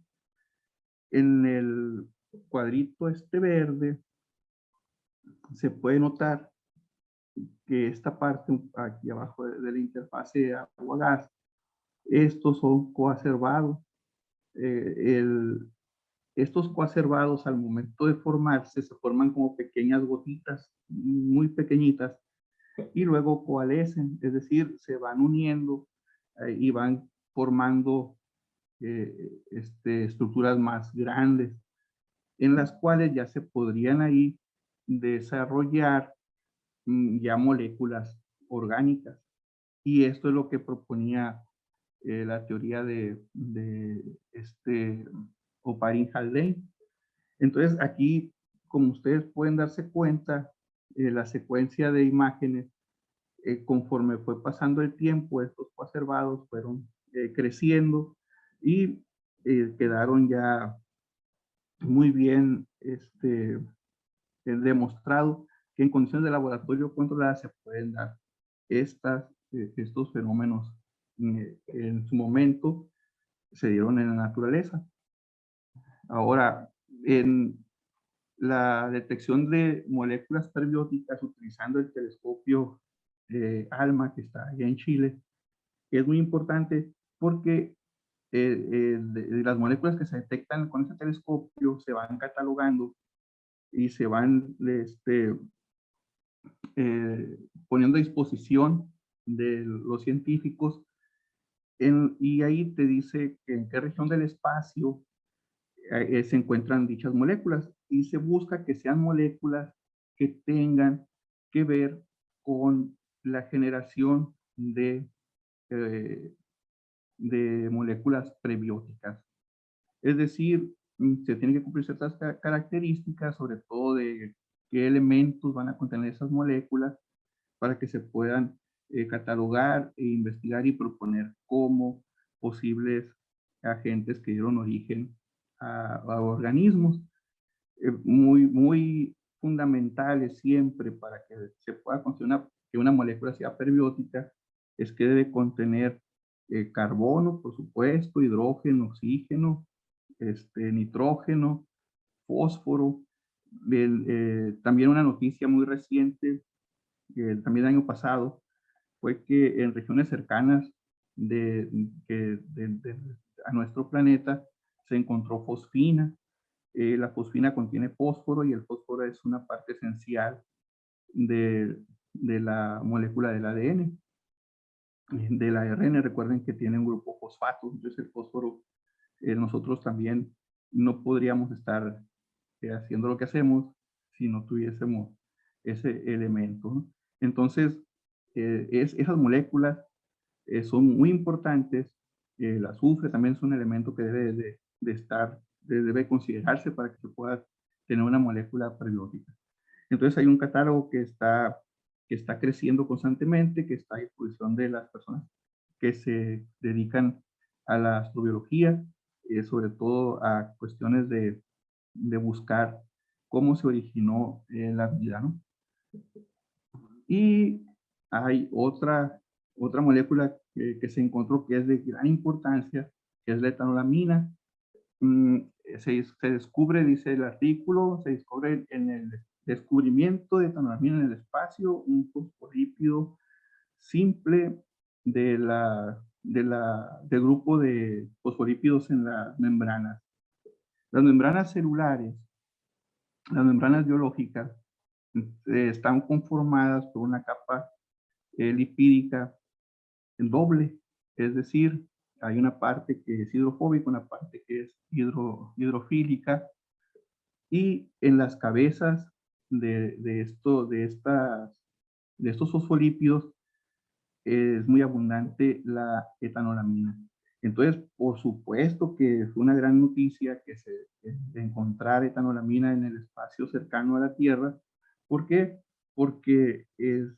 En el cuadrito verde se puede notar que esta parte aquí abajo de la interfase agua-gas, estos son coacervados. Estos coacervados al momento de formarse se forman como pequeñas gotitas muy pequeñitas y luego coalescen, es decir, se van uniendo y van formando estructuras más grandes, en las cuales ya se podrían ahí desarrollar ya moléculas orgánicas. Y esto es lo que proponía la teoría de Oparin Haldane. Entonces aquí, como ustedes pueden darse cuenta, la secuencia de imágenes, conforme fue pasando el tiempo, estos coacervados fueron creciendo y quedaron ya muy bien demostrado que en condiciones de laboratorio controladas se pueden dar estos fenómenos en su momento se dieron en la naturaleza. Ahora, en la detección de moléculas prebióticas utilizando el telescopio ALMA, que está allá en Chile, es muy importante porque de las moléculas que se detectan con este telescopio se van catalogando y se van poniendo a disposición de los científicos y ahí te dice que en qué región del espacio se encuentran dichas moléculas y se busca que sean moléculas que tengan que ver con la generación de moléculas prebióticas. Es decir, se tienen que cumplir ciertas características, sobre todo de qué elementos van a contener esas moléculas para que se puedan catalogar e investigar y proponer como posibles agentes que dieron origen a organismos muy fundamentales siempre para que se pueda considerar que una molécula sea prebiótica es que debe contener carbono, por supuesto, hidrógeno, oxígeno, nitrógeno, fósforo. También una noticia muy reciente, también el año pasado, fue que en regiones cercanas a nuestro planeta se encontró fosfina. La fosfina contiene fósforo y el fósforo es una parte esencial de la molécula del ADN. Del ARN, recuerden que tiene un grupo fosfato, entonces el fósforo, nosotros también no podríamos estar haciendo lo que hacemos si no tuviésemos ese elemento, ¿no? Entonces, esas moléculas son muy importantes. El azufre también es un elemento que debe considerarse para que se pueda tener una molécula prebiótica. Entonces hay un catálogo que está creciendo constantemente, que está a disposición de las personas que se dedican a la astrobiología, sobre todo a cuestiones de buscar cómo se originó la vida, ¿no? Y hay otra molécula que se encontró que es de gran importancia, que es la etanolamina. Mm, se descubre, dice el artículo, se descubre en el descubrimiento de etanolamina en el espacio, un fosfolípido simple del grupo de fosfolípidos en las membranas. Las membranas celulares, las membranas biológicas, están conformadas por una capa lipídica doble, es decir, hay una parte que es hidrofóbica, una parte que es hidrofílica, y en las cabezas de estos fosfolípidos es muy abundante la etanolamina. Entonces, por supuesto que fue una gran noticia de encontrar etanolamina en el espacio cercano a la Tierra. ¿Por qué? Porque es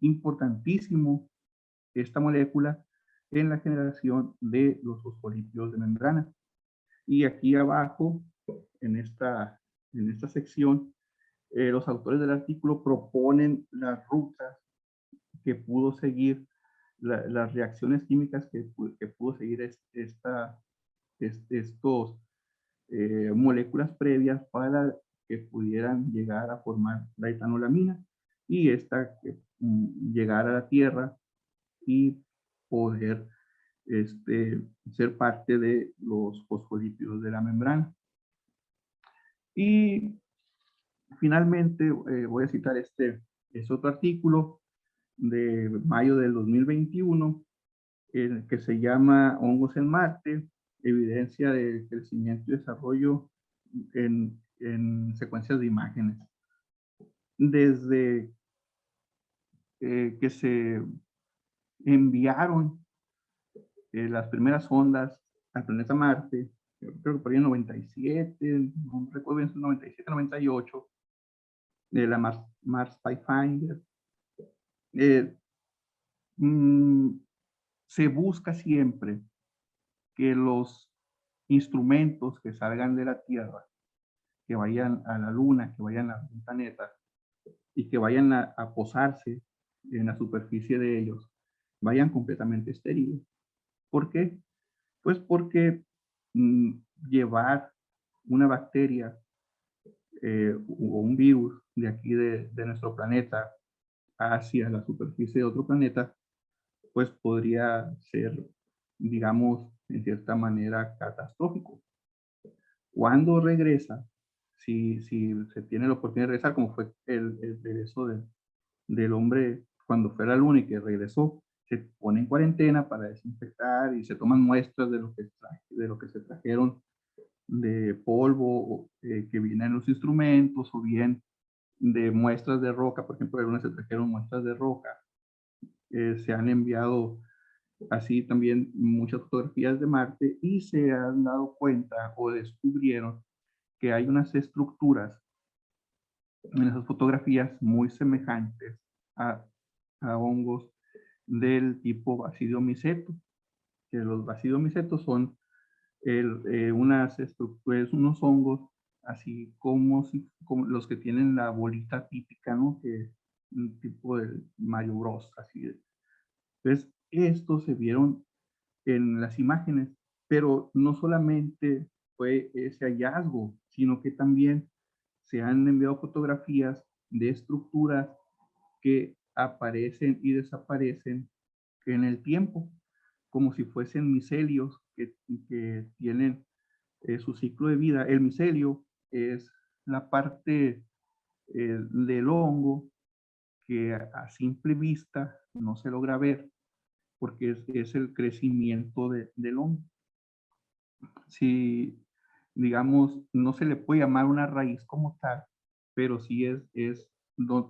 importantísimo esta molécula en la generación de los fosfolípidos de membrana. Y aquí abajo, en esta sección, los autores del artículo proponen las rutas que pudo seguir, las reacciones químicas que pudo seguir estos moléculas previas para que pudieran llegar a formar la etanolamina y esta llegar a la Tierra y poder ser parte de los fosfolípidos de la membrana. Y finalmente voy a citar este otro artículo de mayo del 2021 que se llama Hongos en Marte, evidencia de crecimiento y desarrollo en secuencias de imágenes. Desde que se enviaron las primeras ondas al planeta Marte, creo que por ahí en 97, no recuerdo bien, 97, 98, de la Mars Pathfinder, se busca siempre que los instrumentos que salgan de la Tierra, que vayan a la Luna, que vayan a algún planeta y que vayan a posarse en la superficie de ellos, vayan completamente estériles. ¿Por qué? Pues porque llevar una bacteria o un virus de aquí de nuestro planeta hacia la superficie de otro planeta, pues podría ser, digamos, en cierta manera catastrófico. Cuando regresa, si se tiene la oportunidad de regresar, como fue el regreso del hombre cuando fue a la Luna y que regresó, se pone en cuarentena para desinfectar y se toman muestras de lo que se trajeron de polvo que viene en los instrumentos o bien de muestras de roca. Por ejemplo, algunas se trajeron muestras de roca. Se han enviado así también muchas fotografías de Marte y se han dado cuenta o descubrieron que hay unas estructuras en esas fotografías muy semejantes a, hongos del tipo Basidiomyceto, que los Basidiomycetos son unas estructuras, unos hongos, así como los que tienen la bolita típica, ¿no? Que es un tipo de Mario Bros, así es. Entonces, estos se vieron en las imágenes, pero no solamente fue ese hallazgo, sino que también se han enviado fotografías de estructuras que aparecen y desaparecen en el tiempo, como si fuesen micelios que tienen su ciclo de vida. El micelio es la parte del hongo que a simple vista no se logra ver porque es el crecimiento del hongo. Si, digamos, no se le puede llamar una raíz como tal, pero sí es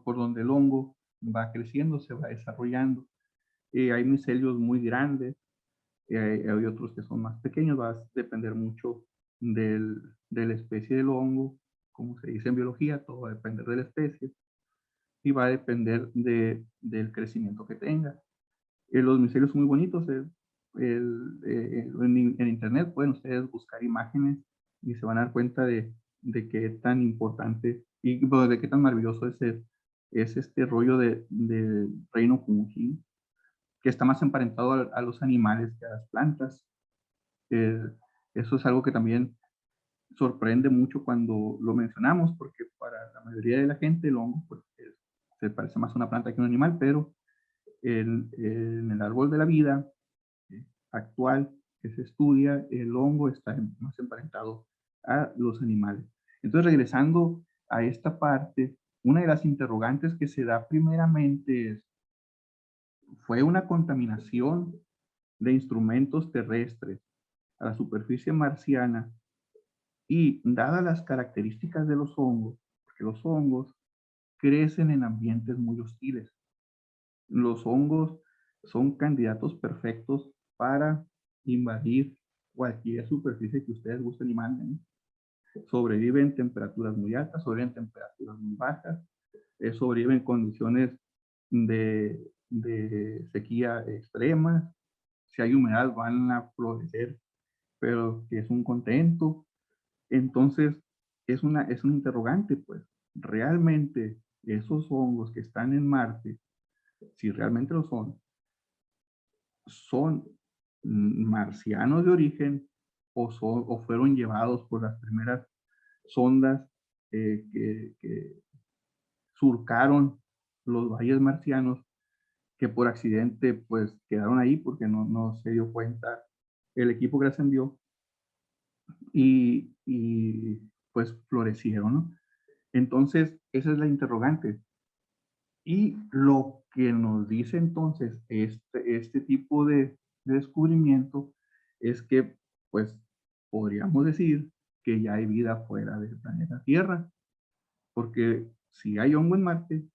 por donde el hongo va creciendo, se va desarrollando. Hay micelios muy grandes, hay otros que son más pequeños, va a depender mucho de la especie del hongo como se dice en biología, todo va a depender de la especie y va a depender del crecimiento que tenga. Los micelios son muy bonitos. En internet pueden ustedes buscar imágenes y se van a dar cuenta de qué tan importante y bueno, de qué tan maravilloso es este rollo de reino fungi, que está más emparentado a los animales que a las plantas. Eh, Eso es algo que también sorprende mucho cuando lo mencionamos, porque para la mayoría de la gente el hongo pues, se parece más a una planta que a un animal, pero en el árbol de la vida actual que se estudia, el hongo está más emparentado a los animales. Entonces, regresando a esta parte, una de las interrogantes que se da primeramente es, ¿fue una contaminación de instrumentos terrestres a la superficie marciana? Y dadas las características de los hongos, porque los hongos crecen en ambientes muy hostiles. Los hongos son candidatos perfectos para invadir cualquier superficie que ustedes gusten y manden. Sobreviven en temperaturas muy altas, sobreviven en temperaturas muy bajas, sobreviven en condiciones de sequía extrema. Si hay humedad van a florecer, pero que es un contento. Entonces, es un interrogante, pues. ¿Realmente esos hongos que están en Marte, si realmente lo son marcianos de origen o fueron llevados por las primeras sondas que surcaron los valles marcianos, que por accidente pues quedaron ahí porque no se dio cuenta el equipo que ascendió y pues florecieron, ¿no? Entonces, esa es la interrogante. Y lo que nos dice entonces este tipo de descubrimiento es que, pues, podríamos decir que ya hay vida fuera del planeta Tierra, porque si hay hongo en Marte,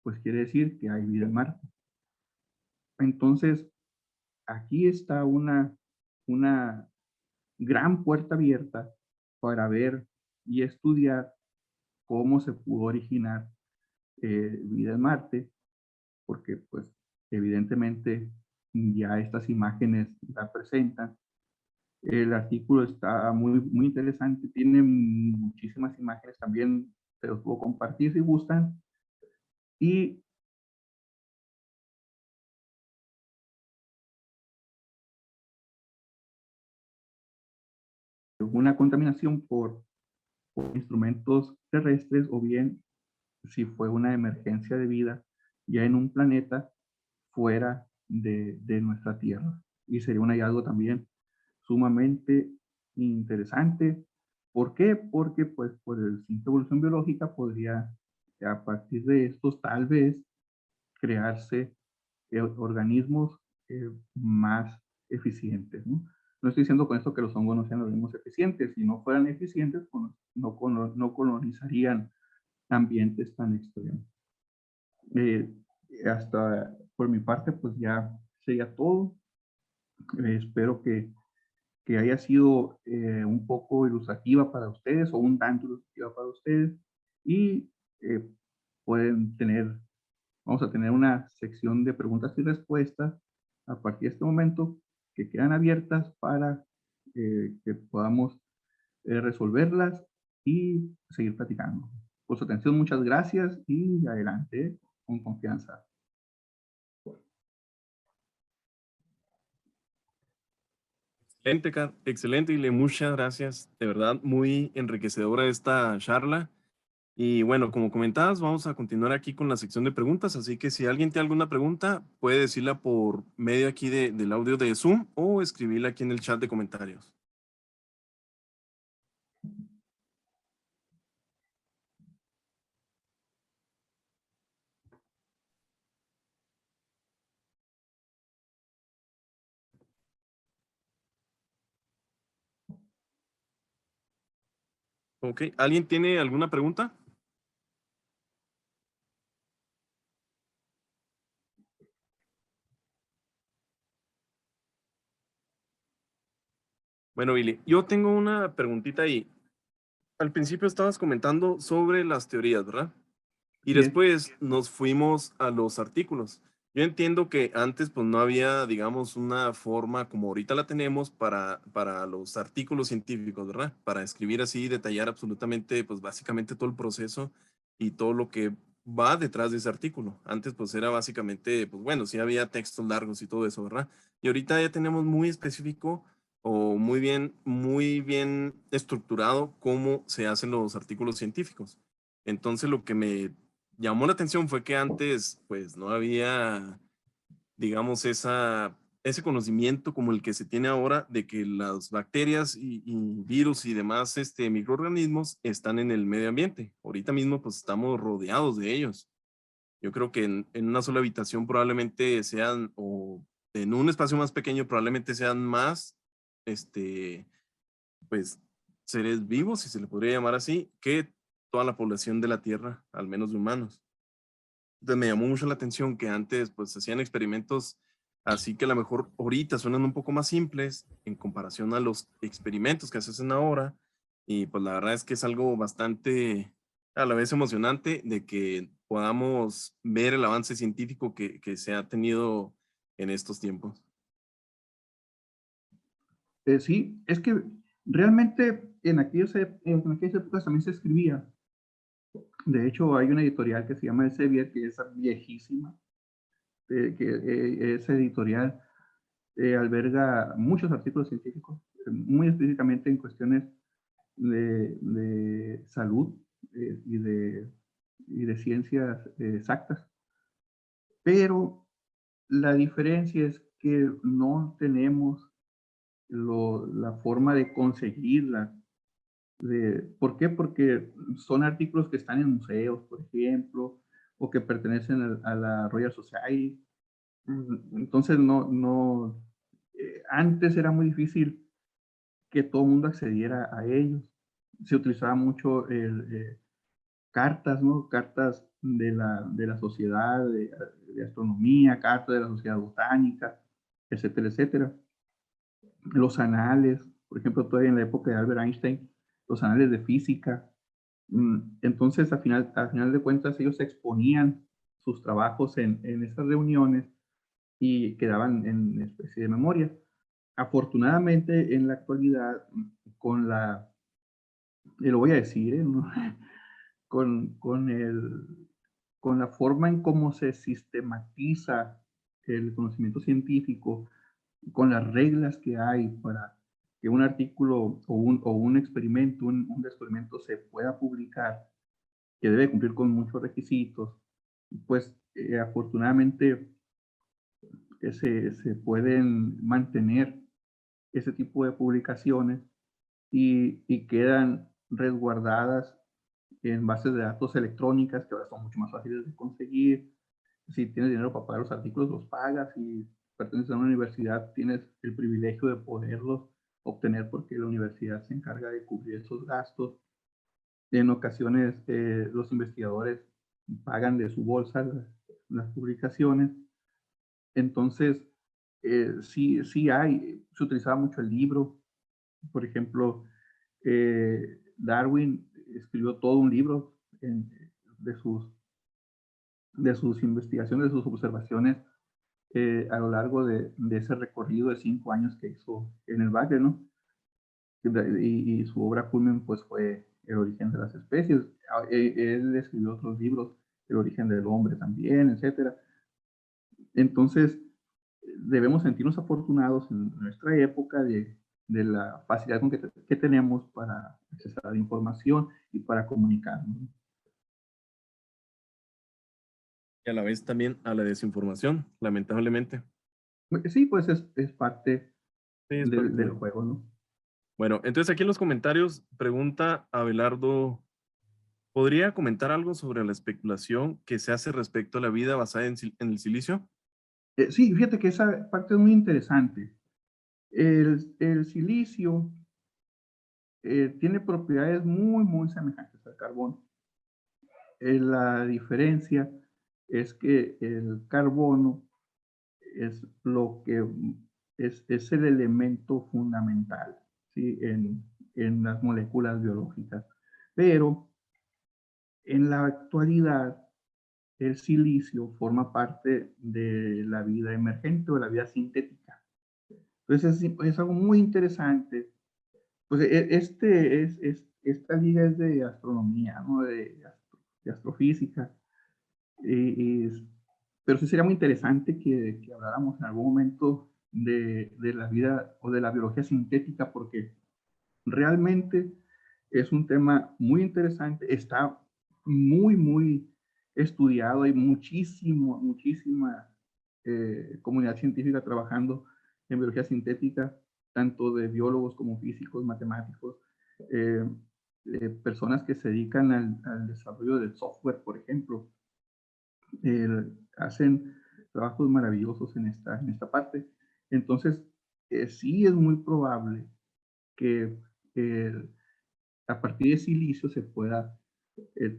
pues quiere decir que hay vida en Marte. Entonces, aquí está una gran puerta abierta para ver y estudiar cómo se pudo originar vida en Marte, porque pues evidentemente ya estas imágenes la presentan. El artículo está muy interesante, tiene muchísimas imágenes también, se los puedo compartir si gustan. Y una contaminación por instrumentos terrestres o bien si fue una emergencia de vida ya en un planeta fuera de nuestra Tierra. Y sería un hallazgo también sumamente interesante. ¿Por qué? Porque pues por el instinto de evolución biológica podría a partir de estos tal vez crearse organismos más eficientes, ¿no? No estoy diciendo con esto que los hongos no sean organismos eficientes. Si no fueran eficientes, pues no colonizarían ambientes tan extremos. Hasta por mi parte, pues ya sería todo. Espero que haya sido un poco ilustrativa para ustedes o un tanto ilustrativa para ustedes y eh, pueden vamos a tener una sección de preguntas y respuestas a partir de este momento que quedan abiertas para que podamos resolverlas y seguir platicando. Por su atención, muchas gracias y adelante con confianza. Excelente, excelente, Ile, muchas gracias. De verdad, muy enriquecedora esta charla. Y bueno, como comentabas, vamos a continuar aquí con la sección de preguntas, así que si alguien tiene alguna pregunta, puede decirla por medio aquí del audio de Zoom o escribirla aquí en el chat de comentarios. Ok, ¿alguien tiene alguna pregunta? Bueno, Billy, yo tengo una preguntita ahí. al principio estabas comentando sobre las teorías, ¿verdad? Y Así es. después nos fuimos a los artículos. Yo entiendo que antes pues no había, digamos, una forma como ahorita la tenemos para los artículos científicos, ¿verdad? Para escribir así, detallar absolutamente, pues básicamente todo el proceso y todo lo que va detrás de ese artículo. Antes pues era básicamente, pues bueno, sí había textos largos y todo eso, ¿verdad? Y ahorita ya tenemos muy específico o muy bien estructurado cómo se hacen los artículos científicos. Entonces lo que me llamó la atención fue que antes, pues, no había, digamos, ese conocimiento como el que se tiene ahora de que las bacterias y virus y demás microorganismos están en el medio ambiente. Ahorita mismo, pues, estamos rodeados de ellos. Yo creo que en una sola habitación probablemente sean, o en un espacio más pequeño probablemente sean más, este, pues, seres vivos, si se le podría llamar así, que toda la población de la Tierra, al menos de humanos. Entonces me llamó mucho la atención que antes pues hacían experimentos así que a lo mejor ahorita suenan un poco más simples en comparación a los experimentos que se hacen ahora y pues la verdad es que es algo bastante a la vez emocionante de que podamos ver el avance científico que se ha tenido en estos tiempos. Sí, es que realmente en aquellas épocas también se escribía. De hecho, hay una editorial que se llama Elsevier, que es viejísima, esa editorial alberga muchos artículos científicos, muy específicamente en cuestiones de salud y de ciencias exactas. Pero la diferencia es que no tenemos la forma de conseguirla. ¿Por qué? Porque son artículos que están en museos, por ejemplo, o que pertenecen a la Royal Society. Entonces, antes era muy difícil que todo el mundo accediera a ellos. Se utilizaba mucho cartas, ¿no? Cartas de la sociedad de astronomía, cartas de la sociedad botánica, etcétera, etcétera. Los anales, por ejemplo, todavía en la época de Albert Einstein, los anales de física. Entonces, al final de cuentas, ellos exponían sus trabajos en esas reuniones y quedaban en especie de memoria. Afortunadamente, en la actualidad, con lo voy a decir, ¿no? con, con, el, con la forma en cómo se sistematiza el conocimiento científico, con las reglas que hay para que un artículo o un experimento, un experimento se pueda publicar, que debe cumplir con muchos requisitos, pues afortunadamente se pueden mantener ese tipo de publicaciones y quedan resguardadas en bases de datos electrónicas que ahora son mucho más fáciles de conseguir. Si tienes dinero para pagar los artículos, los pagas. Si perteneces a una universidad, tienes el privilegio de poderlos obtener porque la universidad se encarga de cubrir esos gastos. En ocasiones, los investigadores pagan de su bolsa las publicaciones. Entonces, sí se utilizaba mucho el libro. Por ejemplo, Darwin escribió todo un libro de sus investigaciones, de sus observaciones a lo largo de ese recorrido de 5 años que hizo en el Bagre, ¿no? Y su obra culmen pues fue El origen de las especies. Él escribió otros libros, El origen del hombre también, etcétera. Entonces, debemos sentirnos afortunados en nuestra época de la facilidad que tenemos para accesar a la información y para comunicarnos. Y a la vez también a la desinformación, lamentablemente. Sí, pues es parte Sí, es parte del de... juego, ¿no? Bueno, entonces aquí en los comentarios pregunta Abelardo, ¿podría comentar algo sobre la especulación que se hace respecto a la vida basada en el silicio? Sí, fíjate que esa parte es muy interesante. El silicio tiene propiedades muy, muy semejantes al carbón. La diferencia es que el carbono es es el elemento fundamental, ¿sí? En las moléculas biológicas. Pero en la actualidad, el silicio forma parte de la vida emergente o de la vida sintética. Entonces es algo muy interesante. Pues esta liga es de astronomía, ¿no? De astrofísica. Y pero sí sería muy interesante que habláramos en algún momento de la vida o de la biología sintética, porque realmente es un tema muy interesante, está muy estudiado, hay muchísima comunidad científica trabajando en biología sintética, tanto de biólogos como físicos, matemáticos, eh, personas que se dedican al desarrollo del software, por ejemplo, hacen trabajos maravillosos en esta parte. Entonces, sí es muy probable que eh, a partir de silicio se pueda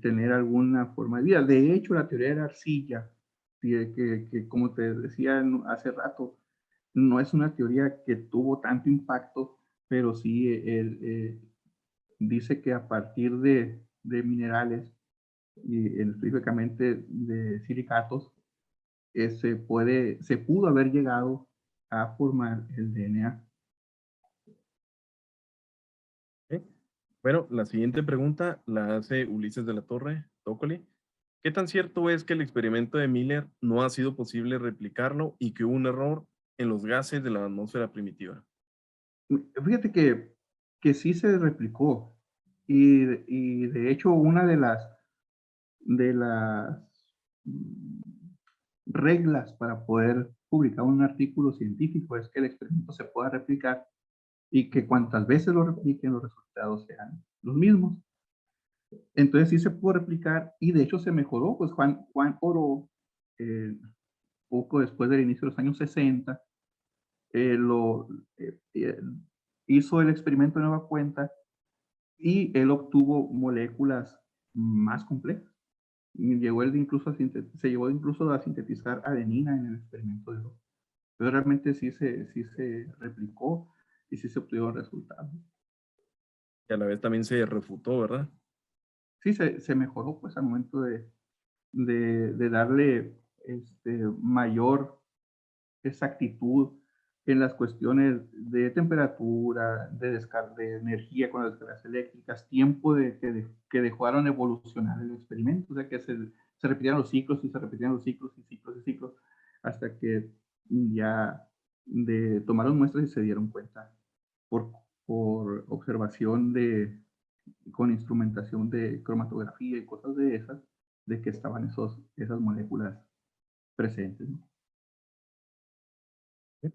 tener alguna forma de vida. De hecho, la teoría de la arcilla, que como te decía hace rato, no es una teoría que tuvo tanto impacto, pero sí dice que a partir de minerales, y específicamente de silicatos, se pudo haber llegado a formar el DNA. ¿Ok? Bueno, la siguiente pregunta la hace Ulises de la Torre, Tócoli. ¿Qué tan cierto es que el experimento de Miller no ha sido posible replicarlo y que hubo un error en los gases de la atmósfera primitiva? Fíjate que sí se replicó y de hecho una de las mm, reglas para poder publicar un artículo científico es que el experimento se pueda replicar y que cuantas veces lo repliquen los resultados sean los mismos. Entonces sí se pudo replicar y de hecho se mejoró, pues Juan Oro, eh, poco después del inicio de los años 60, lo hizo el experimento de nueva cuenta y él obtuvo moléculas más complejas. Y se llegó incluso a sintetizar adenina en el experimento de Oro. Pero realmente sí se replicó y sí se obtuvieron resultados. Que a la vez también se refutó, ¿verdad? Sí se mejoró pues al momento de darle mayor exactitud en las cuestiones de temperatura, de energía con las descargas eléctricas, tiempo que dejaron evolucionar el experimento, o sea que se repetían los ciclos y se repetían los ciclos y ciclos y ciclos, hasta que ya tomaron muestras y se dieron cuenta por, por observación con instrumentación de cromatografía y cosas de esas, de que estaban esas moléculas presentes, ¿no? Sí,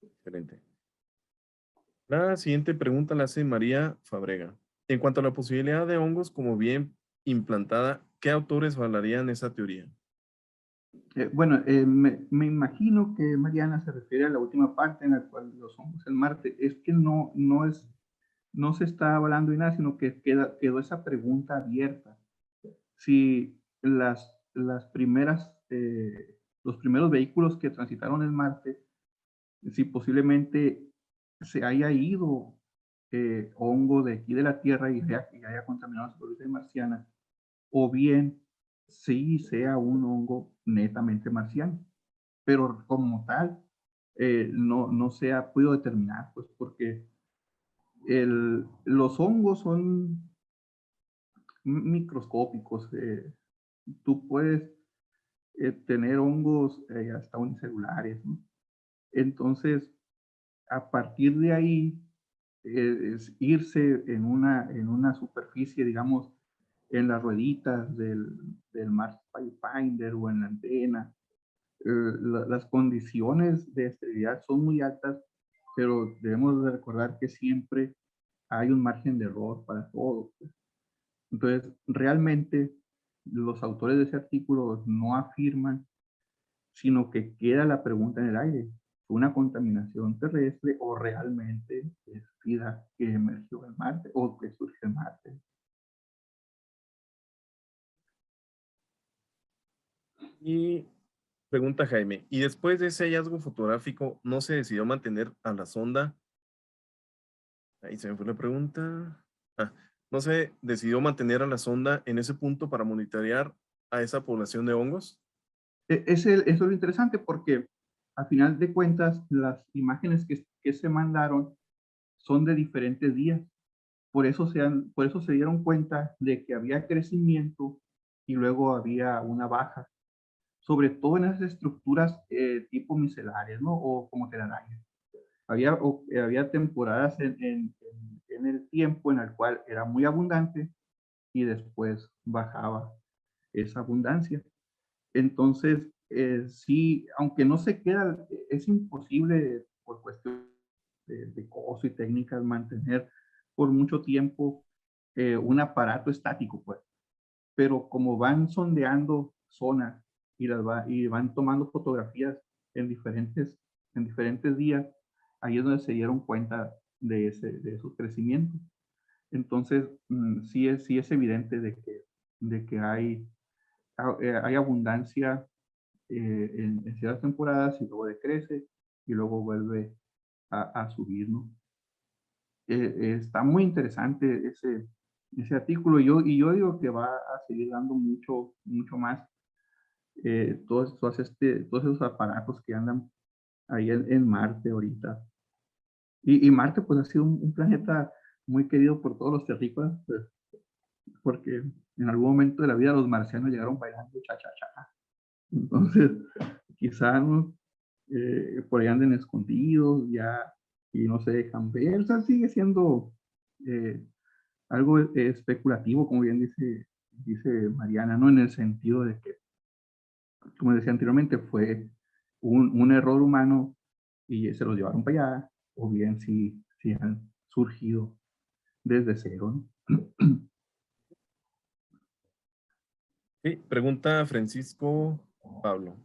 excelente. La siguiente pregunta la hace María Fabrega. En cuanto a la posibilidad de hongos como bien implantada, ¿qué autores valorarían esa teoría? Bueno, me imagino que Mariana se refiere a la última parte en la cual los hongos en Marte. Es que no se está hablando de nada, sino que quedó esa pregunta abierta. Si los primeros vehículos que transitaron en Marte, si posiblemente se haya ido hongo de aquí de la Tierra y haya contaminado la superficie marciana, o bien sí sea un hongo netamente marciano, pero como tal, no se ha podido determinar, pues porque los hongos son microscópicos. Tú puedes tener hongos hasta unicelulares, ¿no? Entonces, a partir de ahí, es irse en una superficie, digamos, en las rueditas del Mars Pathfinder o en la antena. Las condiciones de esterilidad son muy altas, pero debemos de recordar que siempre hay un margen de error para todo, pues. Entonces, realmente los autores de ese artículo no afirman, sino que queda la pregunta en el aire: ¿fue una contaminación terrestre o realmente es vida que emergió en Marte o que surgió en Marte? Y pregunta Jaime, ¿y después de ese hallazgo fotográfico no se decidió mantener a la sonda? Ahí se me fue la pregunta. Ah, ¿No se decidió mantener a la sonda en ese punto para monitorear a esa población de hongos? Eso es lo interesante porque a final de cuentas las imágenes que se mandaron son de diferentes días. Por eso se dieron cuenta de que había crecimiento y luego había una baja, sobre todo en esas estructuras tipo micelares, ¿no? O como telarañas. Había temporadas en el tiempo en el cual era muy abundante y después bajaba esa abundancia. Entonces, sí, aunque no se queda, es imposible por cuestión de costo y técnicas mantener por mucho tiempo un aparato estático, pues. Pero como van sondeando zonas y van tomando fotografías en en diferentes días, ahí es donde se dieron cuenta de esos crecimientos. Entonces, sí es evidente de que hay abundancia en ciertas temporadas y luego decrece y luego vuelve a subir, ¿no? Está muy interesante ese artículo y yo digo que va a seguir dando mucho más todos esos aparatos que andan ahí en Marte ahorita. Y Marte pues ha sido un planeta muy querido por todos los terrícolas, pues, porque en algún momento de la vida los marcianos llegaron bailando cha-cha-cha. Entonces, quizá ¿no? Por ahí anden escondidos ya y no se dejan ver. O sea, sigue siendo eh, algo especulativo, como bien dice Mariana, ¿no? En el sentido de que, como decía anteriormente, fue un error humano y se los llevaron para allá, o bien si han surgido desde cero, ¿no? Sí, pregunta Francisco Pablo.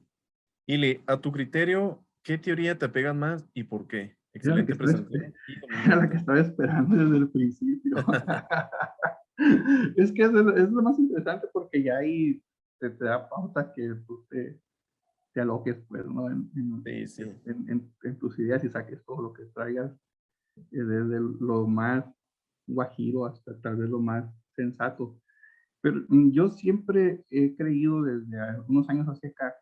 Ili, a tu criterio, ¿qué teoría te apega más y por qué? Era la que Excelente presentación y dominio era del la que tema. estaba esperando desde el principio. Es que es lo más interesante porque ya ahí te da pauta que tú te aloques, pues, ¿no? Sí, sí. En tus ideas y saques todo lo que traigas, desde lo más guajiro hasta tal vez lo más sensato. Pero yo siempre he creído desde unos años hacia acá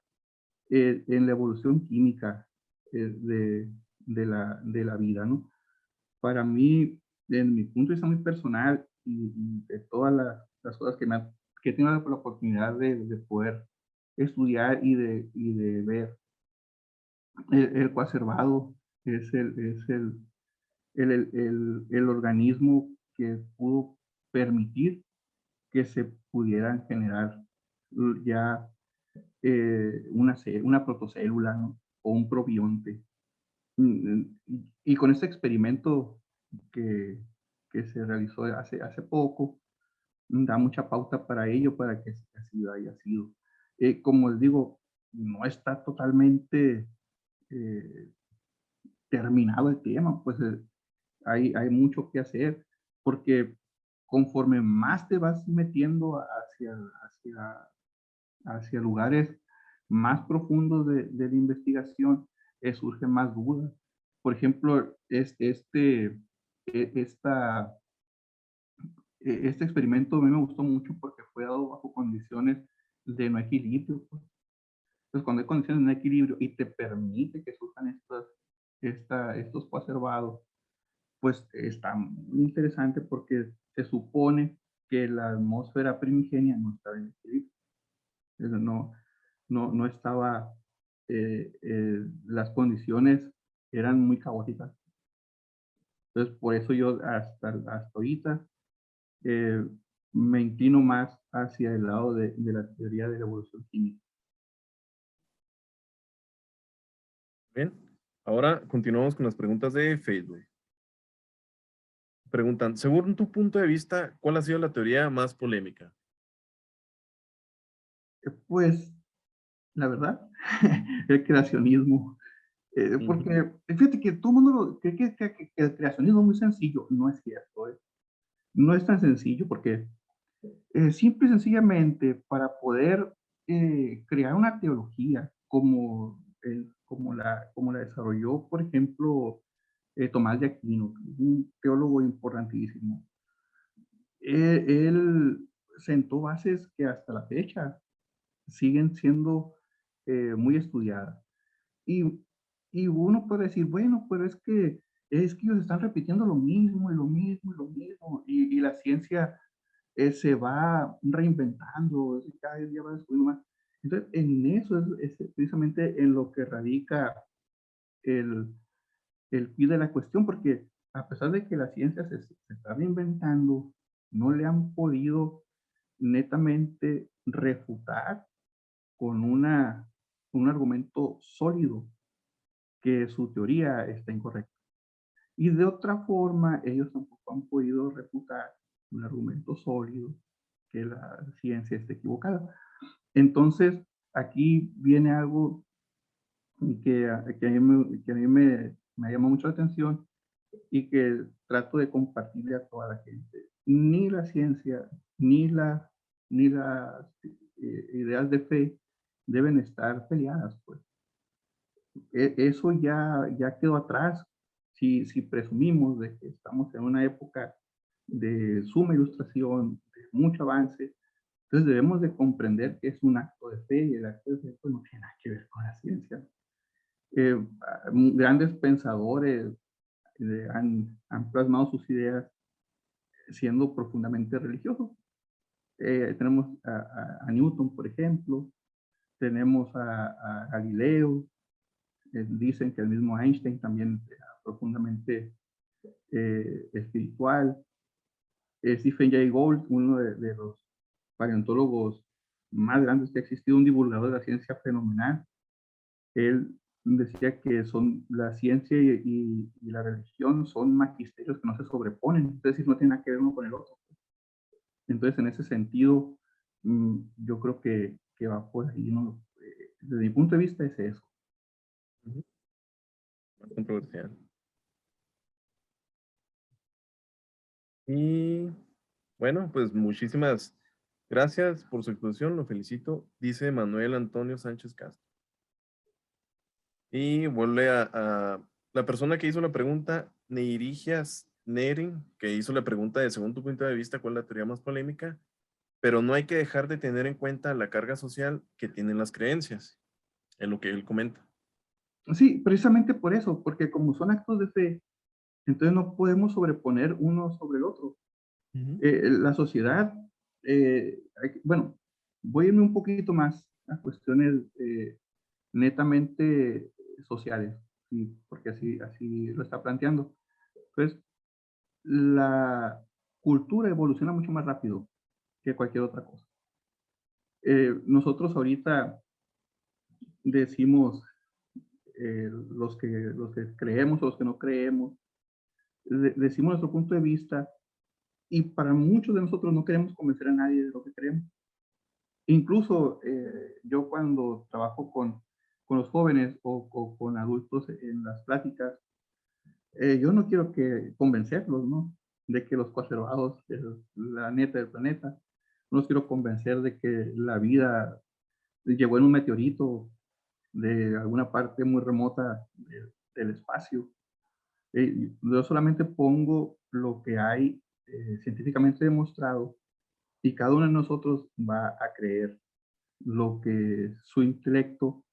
en la evolución química de la vida, ¿no? Para mí, en mi punto de vista muy personal y de todas las cosas que he tenido la oportunidad de poder estudiar y de ver, el coacervado es el organismo que pudo permitir que se pudieran generar ya una protocélula, ¿no? O un probionte. Y con este experimento que, que se realizó hace poco, da mucha pauta para ello, para que así haya sido. Como les digo, no está totalmente eh, terminado el tema, pues hay mucho que hacer, porque conforme más te vas metiendo hacia, hacia lugares más profundos de la investigación, surgen más dudas. Por ejemplo, esta este experimento a mí me gustó mucho porque fue dado bajo condiciones de no equilibrio, pues. Entonces, cuando hay condiciones de no equilibrio y te permite que surjan estos coacervados, pues está muy interesante porque se supone que la atmósfera primigenia no estaba en equilibrio. Entonces, no estaba, las condiciones eran muy caóticas. Entonces, por eso yo hasta ahorita eh, me inclino más hacia el lado de la teoría de la evolución química. Bien. Ahora continuamos con las preguntas de Facebook. Preguntan, según tu punto de vista, ¿cuál ha sido la teoría más polémica? Pues, la verdad, el creacionismo. Ujú. Porque fíjate que todo el mundo cree que el creacionismo es muy sencillo. No es cierto. No es tan sencillo porque simple y sencillamente para poder crear una teología como la desarrolló, por ejemplo, Tomás de Aquino, un teólogo importantísimo, él sentó bases que hasta la fecha siguen siendo muy estudiadas. Y, y uno puede decir, bueno, pero es que ellos están repitiendo lo mismo y lo mismo y lo mismo, y la ciencia se va reinventando, cada día va descubriendo más. Entonces, en eso es precisamente en lo que radica el, el quid de la cuestión, porque a pesar de que la ciencia se está reinventando, no le han podido netamente refutar con un argumento sólido que su teoría está incorrecta. Y de otra forma, ellos tampoco han podido refutar un argumento sólido que la ciencia esté equivocada. Entonces, aquí viene algo que a mí me llama mucho la atención y que trato de compartirle a toda la gente. Ni la ciencia, ni las ideas de fe deben estar peleadas, pues. Eso ya quedó atrás. Si presumimos de que estamos en una época de suma ilustración, de mucho avance, entonces debemos de comprender que es un acto de fe y el acto de fe pues, no tiene nada que ver con la ciencia. Grandes pensadores han plasmado sus ideas siendo profundamente religiosos. Tenemos a Newton, por ejemplo, tenemos a Galileo, dicen que el mismo Einstein también era profundamente espiritual. Stephen Jay Gould, uno de los paleontólogos más grandes que ha existido, un divulgador de la ciencia fenomenal, él decía que son la ciencia y la religión son magisterios que no se sobreponen, es decir, no tienen nada que ver uno con el otro. Entonces, en ese sentido, yo creo que va por ahí, ¿no? Desde mi punto de vista es eso. Controversial. Y bueno, pues muchísimas gracias por su exposición, lo felicito, dice Manuel Antonio Sánchez Castro. Y vuelve a la persona que hizo la pregunta, Neirigias Nering, que hizo la pregunta de según tu punto de vista, ¿cuál es la teoría más polémica? Pero no hay que dejar de tener en cuenta la carga social que tienen las creencias, en lo que él comenta. Sí, precisamente por eso, porque como son actos de fe, entonces no podemos sobreponer uno sobre el otro. La sociedad, bueno, voy a irme un poquito más a cuestiones netamente sociales, ¿sí? Porque así lo está planteando. Entonces, la cultura evoluciona mucho más rápido que cualquier otra cosa. Nosotros ahorita decimos los que creemos o los que no creemos, decimos nuestro punto de vista y para muchos de nosotros no queremos convencer a nadie de lo que creemos. Incluso yo cuando trabajo con los jóvenes o con adultos en las pláticas, yo no quiero convencerlos, ¿no? De que los conservados es la neta del planeta. No los quiero convencer de que la vida llegó en un meteorito de alguna parte muy remota del espacio. Yo solamente pongo lo que hay científicamente demostrado y cada uno de nosotros va a creer lo que su intelecto,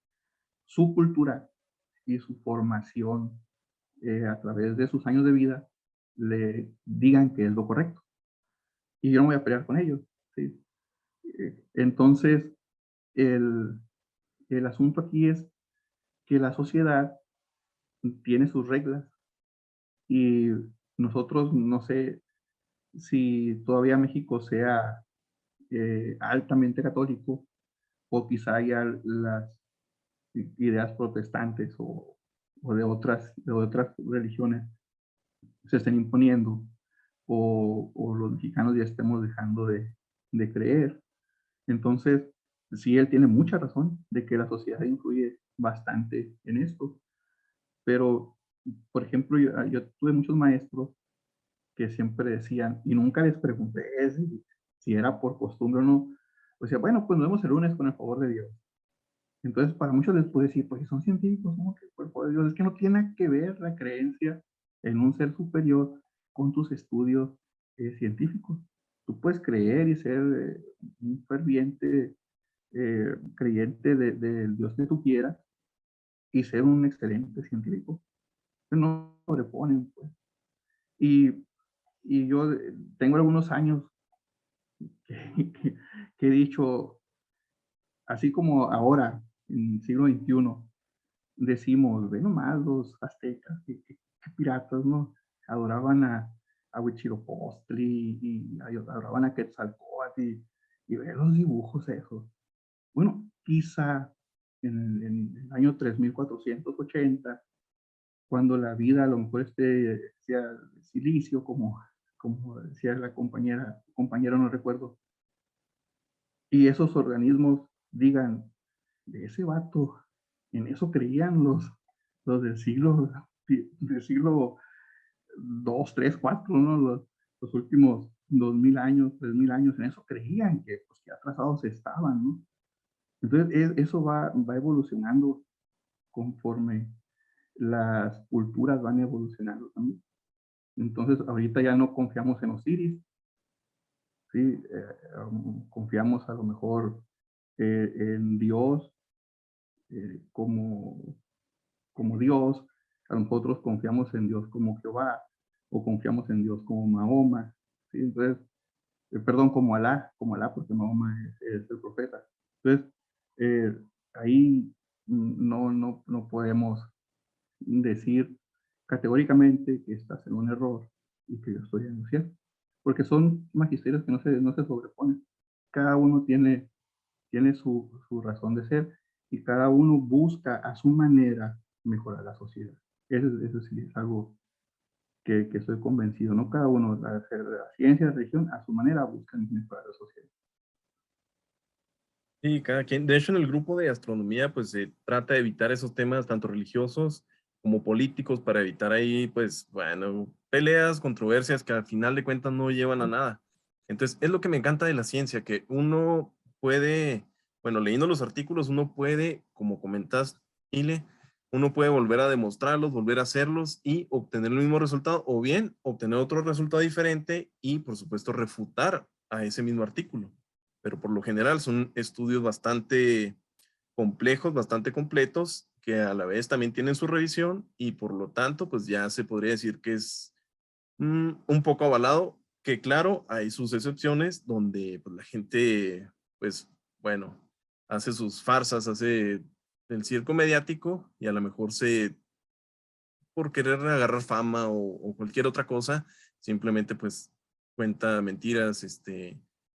su cultura y su formación a través de sus años de vida le digan que es lo correcto. Y yo no voy a pelear con ellos. ¿Sí? Entonces, el, el asunto aquí es que la sociedad tiene sus reglas y nosotros, no sé si todavía México sea altamente católico o quizá ya las ideas protestantes o de otras religiones se estén imponiendo o los mexicanos ya estemos dejando de creer. Entonces, sí, él tiene mucha razón de que la sociedad influye bastante en esto, pero, por ejemplo, yo tuve muchos maestros que siempre decían, y nunca les pregunté si era por costumbre o no, pues decía, bueno, pues nos vemos el lunes con el favor de Dios. Entonces, para muchos les puede decir, porque son científicos, ¿no? Que por el favor de Dios, es que no tiene que ver la creencia en un ser superior con tus estudios científicos. tú puedes creer y ser un ferviente creyente del Dios que tú quieras y ser un excelente científico. No sobreponen, pues. Y, y yo tengo algunos años que, que he dicho, así como ahora, en el siglo XXI, decimos, ve nomás los aztecas, qué piratas, ¿no? Adoraban a Huitzilopochtli y adoraban a Quetzalcóatl y ve los dibujos esos. Bueno, quizá en el año 3480, cuando la vida a lo mejor sea silicio, como decía la compañera, no recuerdo, y esos organismos digan, de ese vato, en eso creían los del siglo 2, 3, 4, ¿no? Los últimos 2000 años, 3000 años, en eso creían que, pues, que atrasados estaban, ¿no? Entonces, eso va evolucionando conforme las culturas van evolucionando también. Entonces, ahorita ya no confiamos en Osiris, ¿sí? Confiamos a lo mejor en Dios como Dios, a nosotros confiamos en Dios como Jehová, o confiamos en Dios como Mahoma, ¿sí? Entonces, perdón, como Alá, porque Mahoma es el profeta. Entonces, eh, ahí no podemos decir categóricamente que estás en un error y que yo estoy en lo cierto, porque son magisterios que no se sobreponen. Cada uno tiene su razón de ser y cada uno busca a su manera mejorar la sociedad. Eso sí es algo que estoy convencido, ¿no? Cada uno, la ciencia, la religión, a su manera buscan mejorar la sociedad. Sí, cada quien. De hecho, en el grupo de astronomía, pues se trata de evitar esos temas tanto religiosos como políticos para evitar ahí, pues, bueno, peleas, controversias que al final de cuentas no llevan a nada. Entonces, es lo que me encanta de la ciencia, que uno puede, bueno, leyendo los artículos, uno puede, como comentas, Ile, uno puede volver a demostrarlos, volver a hacerlos y obtener el mismo resultado, o bien obtener otro resultado diferente y, por supuesto, refutar a ese mismo artículo, pero por lo general son estudios bastante complejos, bastante completos, que a la vez también tienen su revisión y por lo tanto, pues ya se podría decir que es un poco avalado, que claro, hay sus excepciones donde pues, la gente, pues bueno, hace sus farsas, hace el circo mediático y a lo mejor por querer agarrar fama o cualquier otra cosa, simplemente pues cuenta mentiras,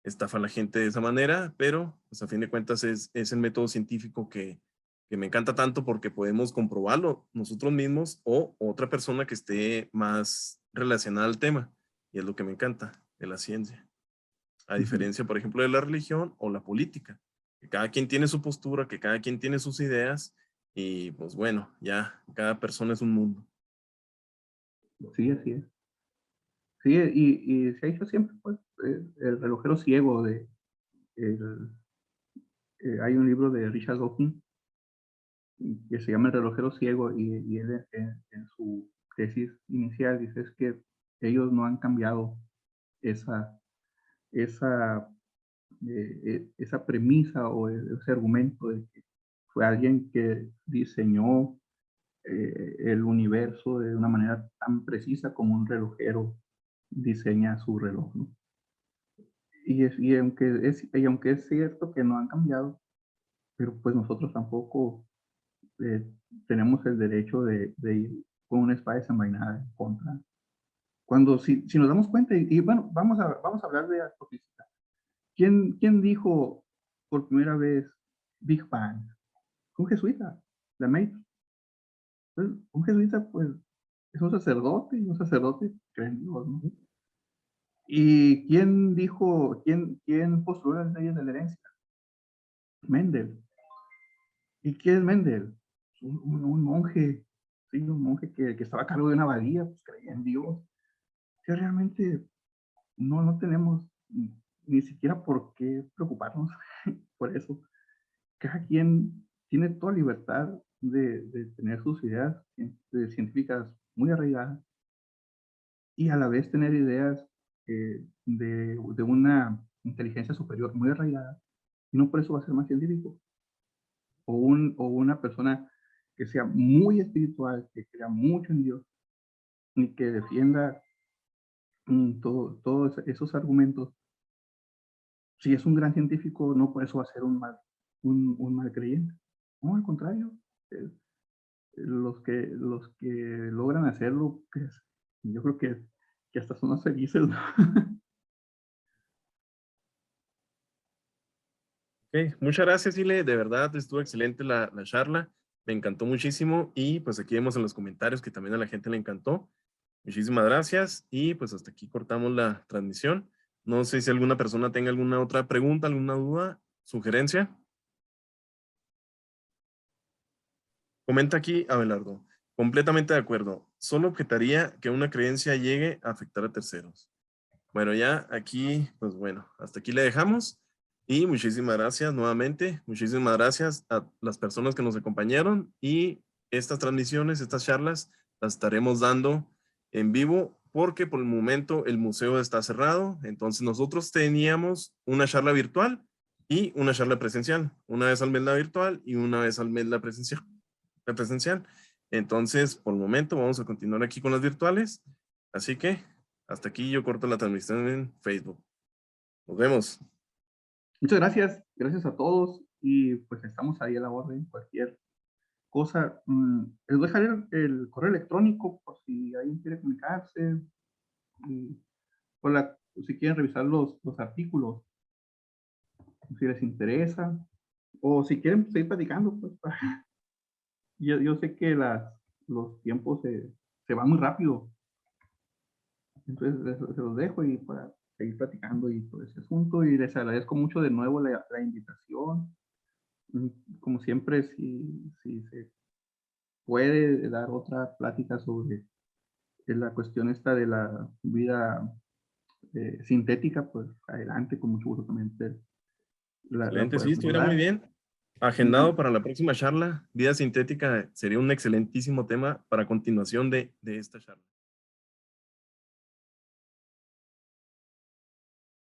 estafa a la gente de esa manera, pero pues a fin de cuentas es el método científico que me encanta tanto porque podemos comprobarlo nosotros mismos o otra persona que esté más relacionada al tema. Y es lo que me encanta de la ciencia. A Ujú. diferencia, por ejemplo, de la religión o la política, que cada quien tiene su postura, que cada quien tiene sus ideas y pues bueno, ya cada persona es un mundo. Sí, así es. Sí, y se ha hecho siempre, pues, el relojero ciego el, hay un libro de Richard Dawkins que se llama El relojero ciego y él en su tesis inicial dice es que ellos no han cambiado esa, esa, esa premisa o ese argumento de que fue alguien que diseñó el universo de una manera tan precisa como un relojero diseña su reloj, ¿no? Y aunque es cierto que no han cambiado, pero pues nosotros tampoco eh, tenemos el derecho de ir con una espada desenvainada en contra. Cuando si nos damos cuenta, y bueno, vamos a hablar de astrofísica. ¿Quién dijo por primera vez Big Bang? Un jesuita, Lemaitre. Pues, un jesuita, pues, es un sacerdote, y un sacerdote cree en Dios, ¿no? ¿Y quién postuló las leyes de la herencia? Mendel. ¿Y quién es Mendel? Un monje, sí, un monje que estaba a cargo de una abadía, pues creía en Dios. Que realmente no tenemos ni siquiera por qué preocuparnos por eso. Cada quien tiene toda libertad de tener sus ideas científicas muy arraigadas y a la vez tener ideas de una inteligencia superior muy arraigada, y no por eso va a ser más científico. O una persona que sea muy espiritual, que crea mucho en Dios, y que defienda todos esos argumentos. Si es un gran científico, no por eso va a ser un mal creyente. No, al contrario. eh, los que logran hacerlo, pues, yo creo que hasta son más felices, ¿no? Ok, muchas gracias, Ile. De verdad, estuvo excelente la charla. Me encantó muchísimo. Y pues aquí vemos en los comentarios que también a la gente le encantó. Muchísimas gracias. Y pues hasta aquí cortamos la transmisión. No sé si alguna persona tenga alguna otra pregunta, alguna duda, sugerencia. Comenta aquí Abelardo. Completamente de acuerdo. Solo objetaría que una creencia llegue a afectar a terceros. Bueno, ya aquí, pues bueno, hasta aquí le dejamos. Y muchísimas gracias nuevamente. Muchísimas gracias a las personas que nos acompañaron. Y estas transmisiones, estas charlas, las estaremos dando en vivo porque por el momento el museo está cerrado. Entonces nosotros teníamos una charla virtual y una charla presencial. Una vez al mes la virtual y una vez al mes la presencial. Entonces, por el momento vamos a continuar aquí con las virtuales. Así que hasta aquí yo corto la transmisión en Facebook. Nos vemos. Muchas gracias. Gracias a todos. Y pues estamos ahí a la orden. Cualquier cosa. Les voy a dejar el correo electrónico por si alguien quiere comunicarse. Y, si quieren revisar los artículos, si les interesa. O si quieren seguir platicando, pues yo sé que los tiempos se van muy rápido. Entonces se los dejo y para seguir platicando y todo ese asunto. Y les agradezco mucho de nuevo la invitación. Como siempre, si se puede dar otra plática sobre la cuestión esta de la vida sintética, pues adelante, con mucho gusto también la Excelente, sí, podemos estuviera muy dar. bien. Agendado para la próxima charla. Vida sintética sería un excelentísimo tema para continuación de esta charla.